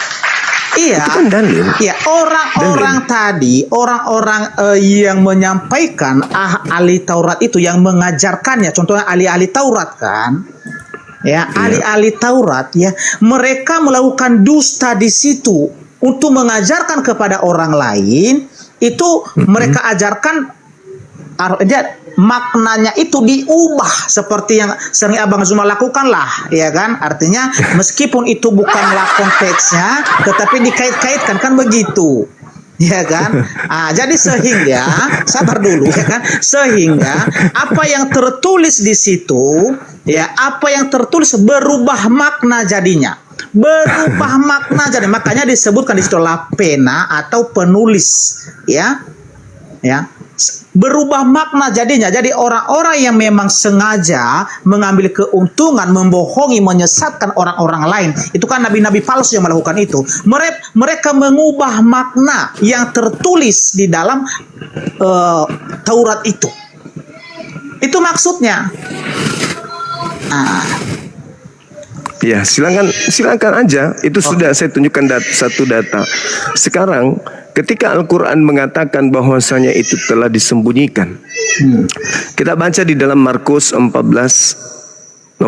Iya, itu kan dalil. Iya, orang-orang tadi, orang-orang yang menyampaikan ahli Taurat itu, yang mengajarkannya, contohnya ahli-ahli Taurat kan, ya, ahli-ahli Taurat, ya, mereka melakukan dusta di situ untuk mengajarkan kepada orang lain. Itu mereka ajarkan, maknanya itu diubah seperti yang sering Abang Zuma lakukan lah, ya kan? Artinya meskipun itu bukanlah konteksnya, tetapi dikait-kaitkan, kan begitu, ya kan? Jadi sehingga sabar dulu, ya kan? Sehingga apa yang tertulis di situ, ya, apa yang tertulis berubah makna jadinya. Berubah makna jadi, makanya disebutkan di situ adalah pena atau penulis, ya. Berubah makna jadinya. Jadi orang-orang yang memang sengaja mengambil keuntungan, membohongi, menyesatkan orang-orang lain, itu kan nabi-nabi palsu yang melakukan itu. Mereka mengubah makna yang tertulis di dalam Taurat itu. Itu maksudnya. Ya, silakan aja. Itu sudah saya tunjukkan satu data. Sekarang ketika Al-Quran mengatakan bahwasanya itu telah disembunyikan, kita baca di dalam Markus 14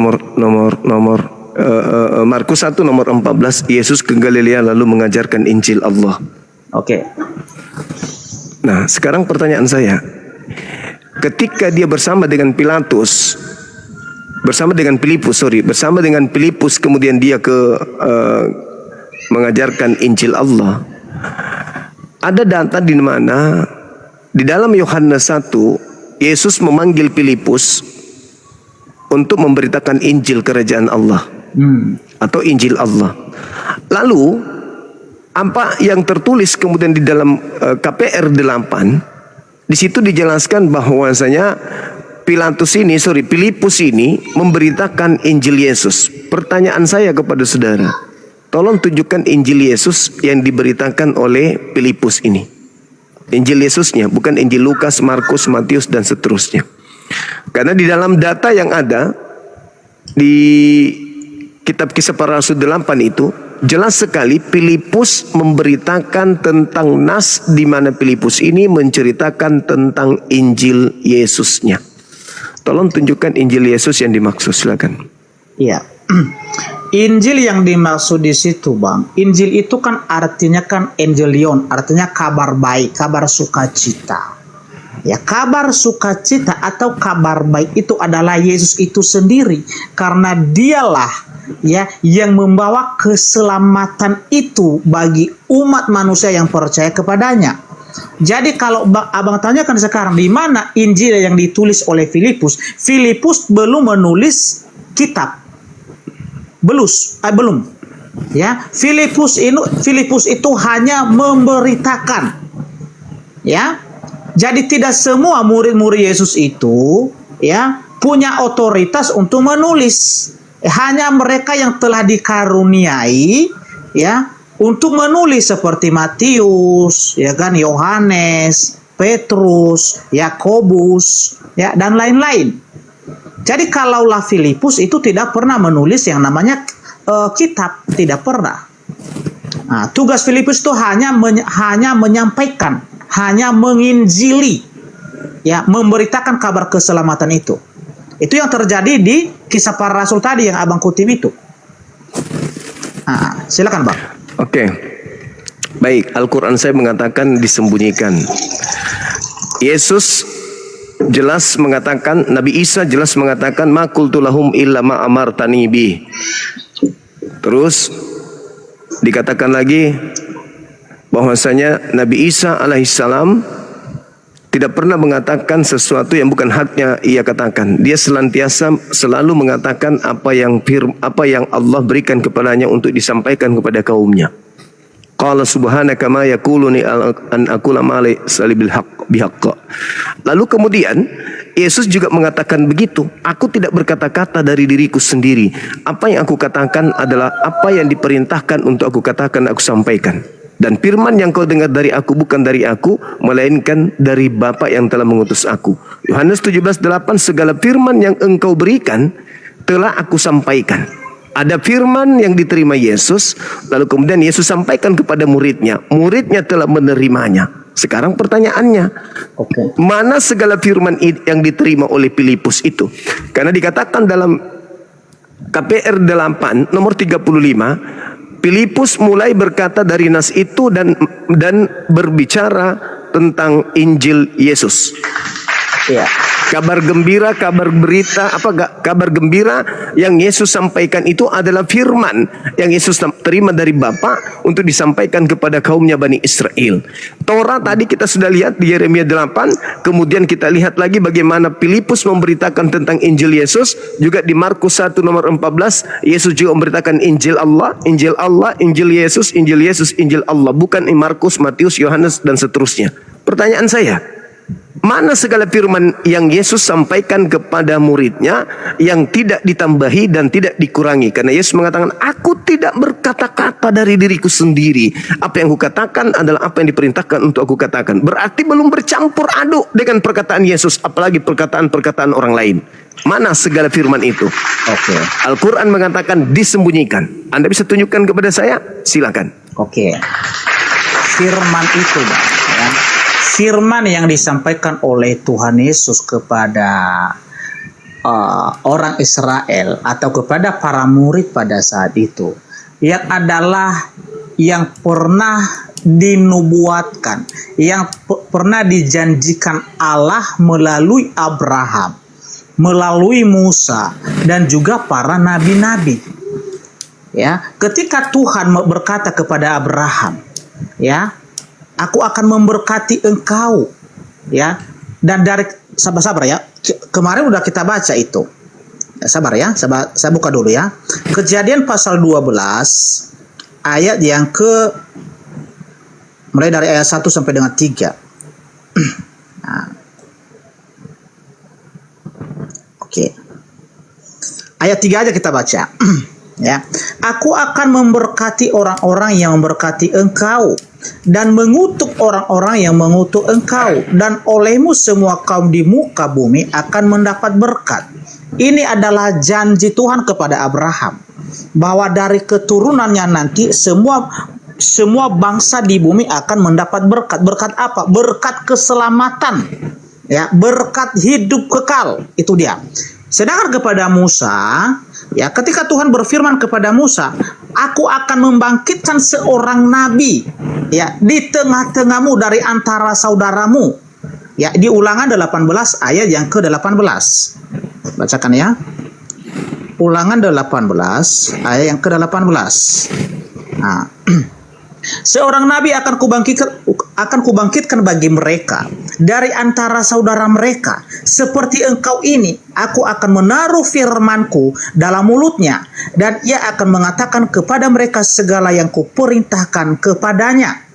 Markus 1 nomor 14, Yesus ke Galilea lalu mengajarkan Injil Allah. Oke. Nah, sekarang pertanyaan saya, ketika dia bersama dengan Filipus kemudian dia mengajarkan Injil Allah. Ada data di mana di dalam Yohanes 1 Yesus memanggil Filipus untuk memberitakan Injil kerajaan Allah atau Injil Allah. Lalu apa yang tertulis kemudian di dalam KPR 8, di situ dijelaskan bahwasanya Filipus ini memberitakan Injil Yesus. Pertanyaan saya kepada saudara, tolong tunjukkan Injil Yesus yang diberitakan oleh Filipus ini. Injil Yesusnya, bukan Injil Lukas, Markus, Matius, dan seterusnya. Karena di dalam data yang ada di kitab Kisah Para Rasul 8 itu, jelas sekali Filipus memberitakan tentang nas di mana Filipus ini menceritakan tentang Injil Yesusnya. Tolong tunjukkan Injil Yesus yang dimaksud, silakan. Iya. Injil yang dimaksud di situ, Bang. Injil itu kan artinya kan Evangelion, artinya kabar baik, kabar sukacita. Ya, kabar sukacita atau kabar baik itu adalah Yesus itu sendiri, karena dialah ya yang membawa keselamatan itu bagi umat manusia yang percaya kepadanya. Jadi kalau abang tanyakan sekarang di mana Injil yang ditulis oleh Filipus, Filipus belum menulis kitab. Belum. Ya, Filipus itu hanya memberitakan. Ya. Jadi tidak semua murid-murid Yesus itu ya punya otoritas untuk menulis. Hanya mereka yang telah dikaruniai ya untuk menulis seperti Matius, ya kan, Yohanes, Petrus, Yakobus, ya dan lain-lain. Jadi kalaulah Filipus itu tidak pernah menulis yang namanya kitab, tidak pernah. Nah, tugas Filipus itu hanya menyampaikan, hanya menginjili, ya, memberitakan kabar keselamatan itu. Itu yang terjadi di Kisah Para Rasul tadi yang abang kutip itu. Nah, silakan Bang. Oke. Baik, Al-Quran saya mengatakan disembunyikan. Yesus jelas mengatakan, Nabi Isa jelas mengatakan, ma qultu lahum illa ma amartani bi. Terus dikatakan lagi bahwasanya Nabi Isa alaihissalam tidak pernah mengatakan sesuatu yang bukan haknya ia katakan. Dia selalu mengatakan apa yang Allah berikan kepadanya untuk disampaikan kepada kaumnya. Qala subhanaka ma yaquluni an aqula ma laysa li bil haqq bihaqq. Lalu kemudian Yesus juga mengatakan begitu, aku tidak berkata-kata dari diriku sendiri. Apa yang aku katakan adalah apa yang diperintahkan untuk aku katakan, aku sampaikan. Dan firman yang kau dengar dari aku bukan dari aku, melainkan dari Bapa yang telah mengutus aku. Yohanes 17:8, segala firman yang engkau berikan telah aku sampaikan. Ada firman yang diterima Yesus, lalu kemudian Yesus sampaikan kepada muridnya. Muridnya telah menerimanya. Sekarang pertanyaannya, mana segala firman yang diterima oleh Filipus itu? Karena dikatakan dalam KPR 8 nomor 35, Filipus mulai berkata dari nas itu dan berbicara tentang Injil Yesus. Ya. Kabar gembira yang Yesus sampaikan itu adalah firman yang Yesus terima dari Bapa untuk disampaikan kepada kaumnya Bani Israel. Torah tadi kita sudah lihat di Yeremia 8, kemudian kita lihat lagi bagaimana Filipus memberitakan tentang Injil Yesus, juga di Markus 1 nomor 14, Yesus juga memberitakan Injil Allah, Injil Yesus, Injil Allah, bukan Markus, Matius, Yohanes dan seterusnya. Pertanyaan saya, mana segala firman yang Yesus sampaikan kepada muridnya yang tidak ditambahi dan tidak dikurangi? Karena Yesus mengatakan, aku tidak berkata-kata dari diriku sendiri. Apa yang aku katakan adalah apa yang diperintahkan untuk aku katakan. Berarti belum bercampur aduk dengan perkataan Yesus, apalagi perkataan-perkataan orang lain. Mana segala firman itu? Oke. Al-Quran mengatakan disembunyikan. Anda bisa tunjukkan kepada saya? Silakan. Oke. Firman itu, Bang, ya. Firman yang disampaikan oleh Tuhan Yesus kepada orang Israel atau kepada para murid pada saat itu, yang adalah yang pernah dinubuatkan, yang pernah dijanjikan Allah melalui Abraham, melalui Musa dan juga para nabi-nabi. Ya, ketika Tuhan berkata kepada Abraham, ya, aku akan memberkati engkau, ya. Dan dari sabar ya. Kemarin udah kita baca itu. Ya, sabar ya. Saya buka dulu ya. Kejadian pasal 12 ayat yang mulai dari ayat 1 sampai dengan 3. Nah. Oke. Ayat 3 aja kita baca. Ya, aku akan memberkati orang-orang yang memberkati engkau dan mengutuk orang-orang yang mengutuk engkau, dan olehmu semua kaum di muka bumi akan mendapat berkat. Ini adalah janji Tuhan kepada Abraham bahwa dari keturunannya nanti semua bangsa di bumi akan mendapat berkat. Berkat apa? Berkat keselamatan. ya, berkat hidup kekal, itu dia. Sedangkan kepada Musa, ya, ketika Tuhan berfirman kepada Musa, aku akan membangkitkan seorang nabi, ya, di tengah-tengahmu dari antara saudaramu. Ya, di Ulangan 18 ayat yang ke-18. Bacakan ya. Ulangan 18 ayat yang ke-18. Nah, seorang nabi akan kubangkitkan bagi mereka dari antara saudara mereka, seperti engkau ini. Aku akan menaruh firmanku dalam mulutnya, dan ia akan mengatakan kepada mereka segala yang kuperintahkan kepadanya.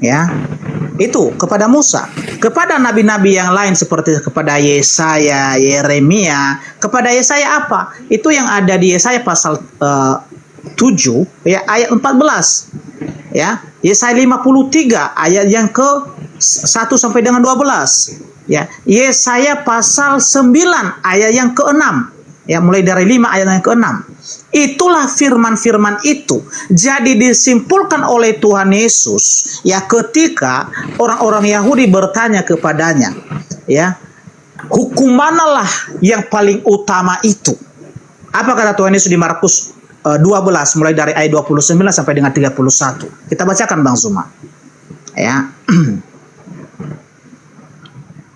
Ya, itu kepada Musa. Kepada nabi-nabi yang lain seperti kepada Yesaya, Yeremia. Kepada Yesaya apa? Itu yang ada di Yesaya pasal 7 ya, ayat 14. Ya, Yesaya 53 ayat yang ke 1 sampai dengan 12. Ya, Yesaya pasal 9 ayat yang ke-6. Ya, mulai dari 5 ayat yang ke-6. Itulah firman-firman itu. Jadi disimpulkan oleh Tuhan Yesus, ya, ketika orang-orang Yahudi bertanya kepadanya, ya, hukum manalah yang paling utama itu? Apa kata Tuhan Yesus di Markus 12 mulai dari ayat 29 sampai dengan 31. Kita bacakan Bang Zuma. Ya.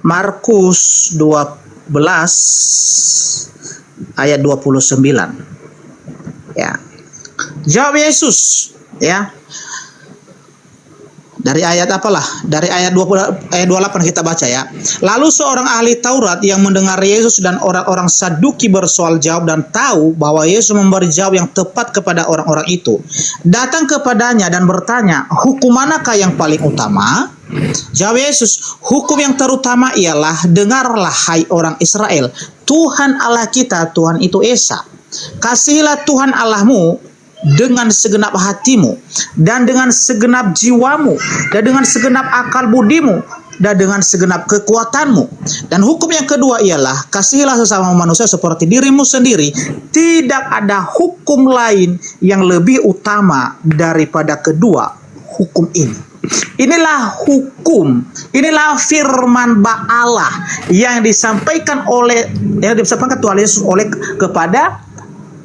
Markus 12 ayat 29. Ya. Jawab Yesus, ya. Dari ayat apalah? Dari ayat 28 kita baca ya. Lalu seorang ahli Taurat yang mendengar Yesus dan orang-orang Saduki bersoal jawab dan tahu bahwa Yesus memberi jawab yang tepat kepada orang-orang itu, datang kepadanya dan bertanya, hukum manakah yang paling utama? Jawab Yesus, hukum yang terutama ialah, dengarlah hai orang Israel, Tuhan Allah kita, Tuhan itu Esa. Kasihilah Tuhan Allahmu dengan segenap hatimu, dan dengan segenap jiwamu, dan dengan segenap akal budimu, dan dengan segenap kekuatanmu. Dan hukum yang kedua ialah, kasihilah sesama manusia seperti dirimu sendiri. Tidak ada hukum lain yang lebih utama daripada kedua hukum ini. Inilah hukum, inilah firman Allah yang disampaikan Tuhan Yesus kepada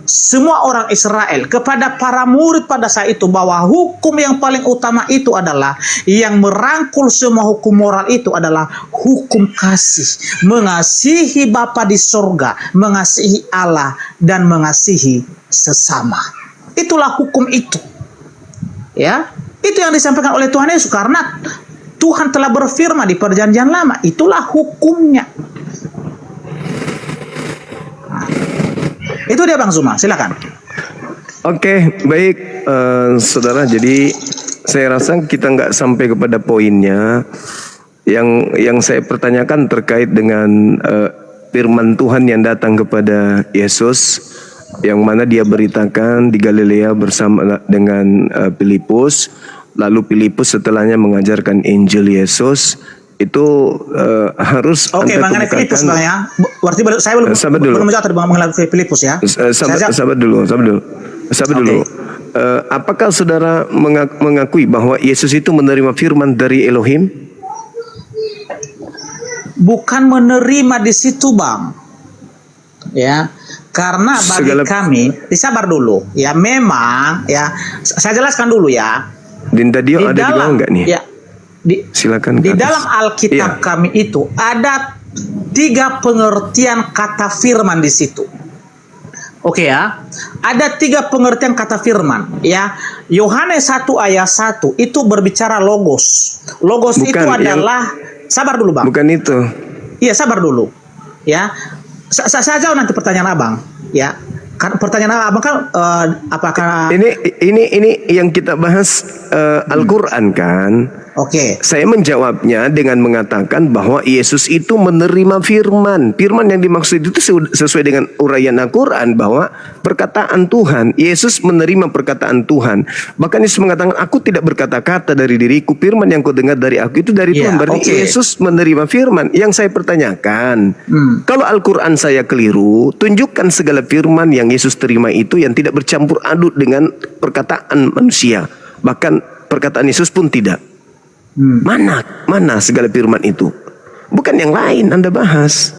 semua orang Israel, kepada para murid pada saat itu, bahwa hukum yang paling utama itu adalah, yang merangkul semua hukum moral itu adalah hukum kasih, mengasihi Bapa di surga, mengasihi Allah, dan mengasihi sesama. Itulah hukum itu. Ya, itu yang disampaikan oleh Tuhan Yesus, karena Tuhan telah berfirman di Perjanjian Lama, itulah hukumnya. Itu dia Bang Zuma, silakan. Oke, baik saudara. Jadi saya rasa kita nggak sampai kepada poinnya. Yang saya pertanyakan terkait dengan firman Tuhan yang datang kepada Yesus, yang mana dia beritakan di Galilea bersama dengan Filipus. Lalu Filipus setelahnya mengajarkan Injil Yesus. Itu harus mengenai Filipus Bang ya. Berarti saya belum menjawab tadi mengenai Filipus ya. Sabar dulu. Apakah saudara mengakui bahwa Yesus itu menerima firman dari Elohim? Bukan menerima di situ Bang. Ya, karena bagi kami, sabar dulu. Ya, memang ya, saya jelaskan dulu ya. Dindadio ada di bawah enggak nih? Ya. Silakan. Di dalam Alkitab kami itu ada 3 pengertian kata firman di situ. Oke ya, ada 3 pengertian kata firman. Ya, Yohanes 1 ayat 1 itu berbicara logos. Logos bukan, itu adalah sabar dulu Bang. Bukan itu. Iya, sabar dulu. Ya, saya jawab nanti pertanyaan Abang. Ya. Pertanyaan Abang kan apakah ini yang kita bahas Al-Qur'an kan? Oke. Saya menjawabnya dengan mengatakan bahwa Yesus itu menerima firman. Firman yang dimaksud itu sesuai dengan uraian Al-Qur'an, bahwa perkataan Tuhan, Yesus menerima perkataan Tuhan. Bahkan Yesus mengatakan, aku tidak berkata-kata dari diriku, firman yang kau dengar dari aku itu dari Tuhan. Berarti Yesus menerima firman. Yang saya pertanyakan, kalau Al-Qur'an saya keliru, tunjukkan segala firman yang Yesus terima itu yang tidak bercampur aduk dengan perkataan manusia. Bahkan perkataan Yesus pun tidak. Mana segala firman itu? bukan yang lain Anda bahas.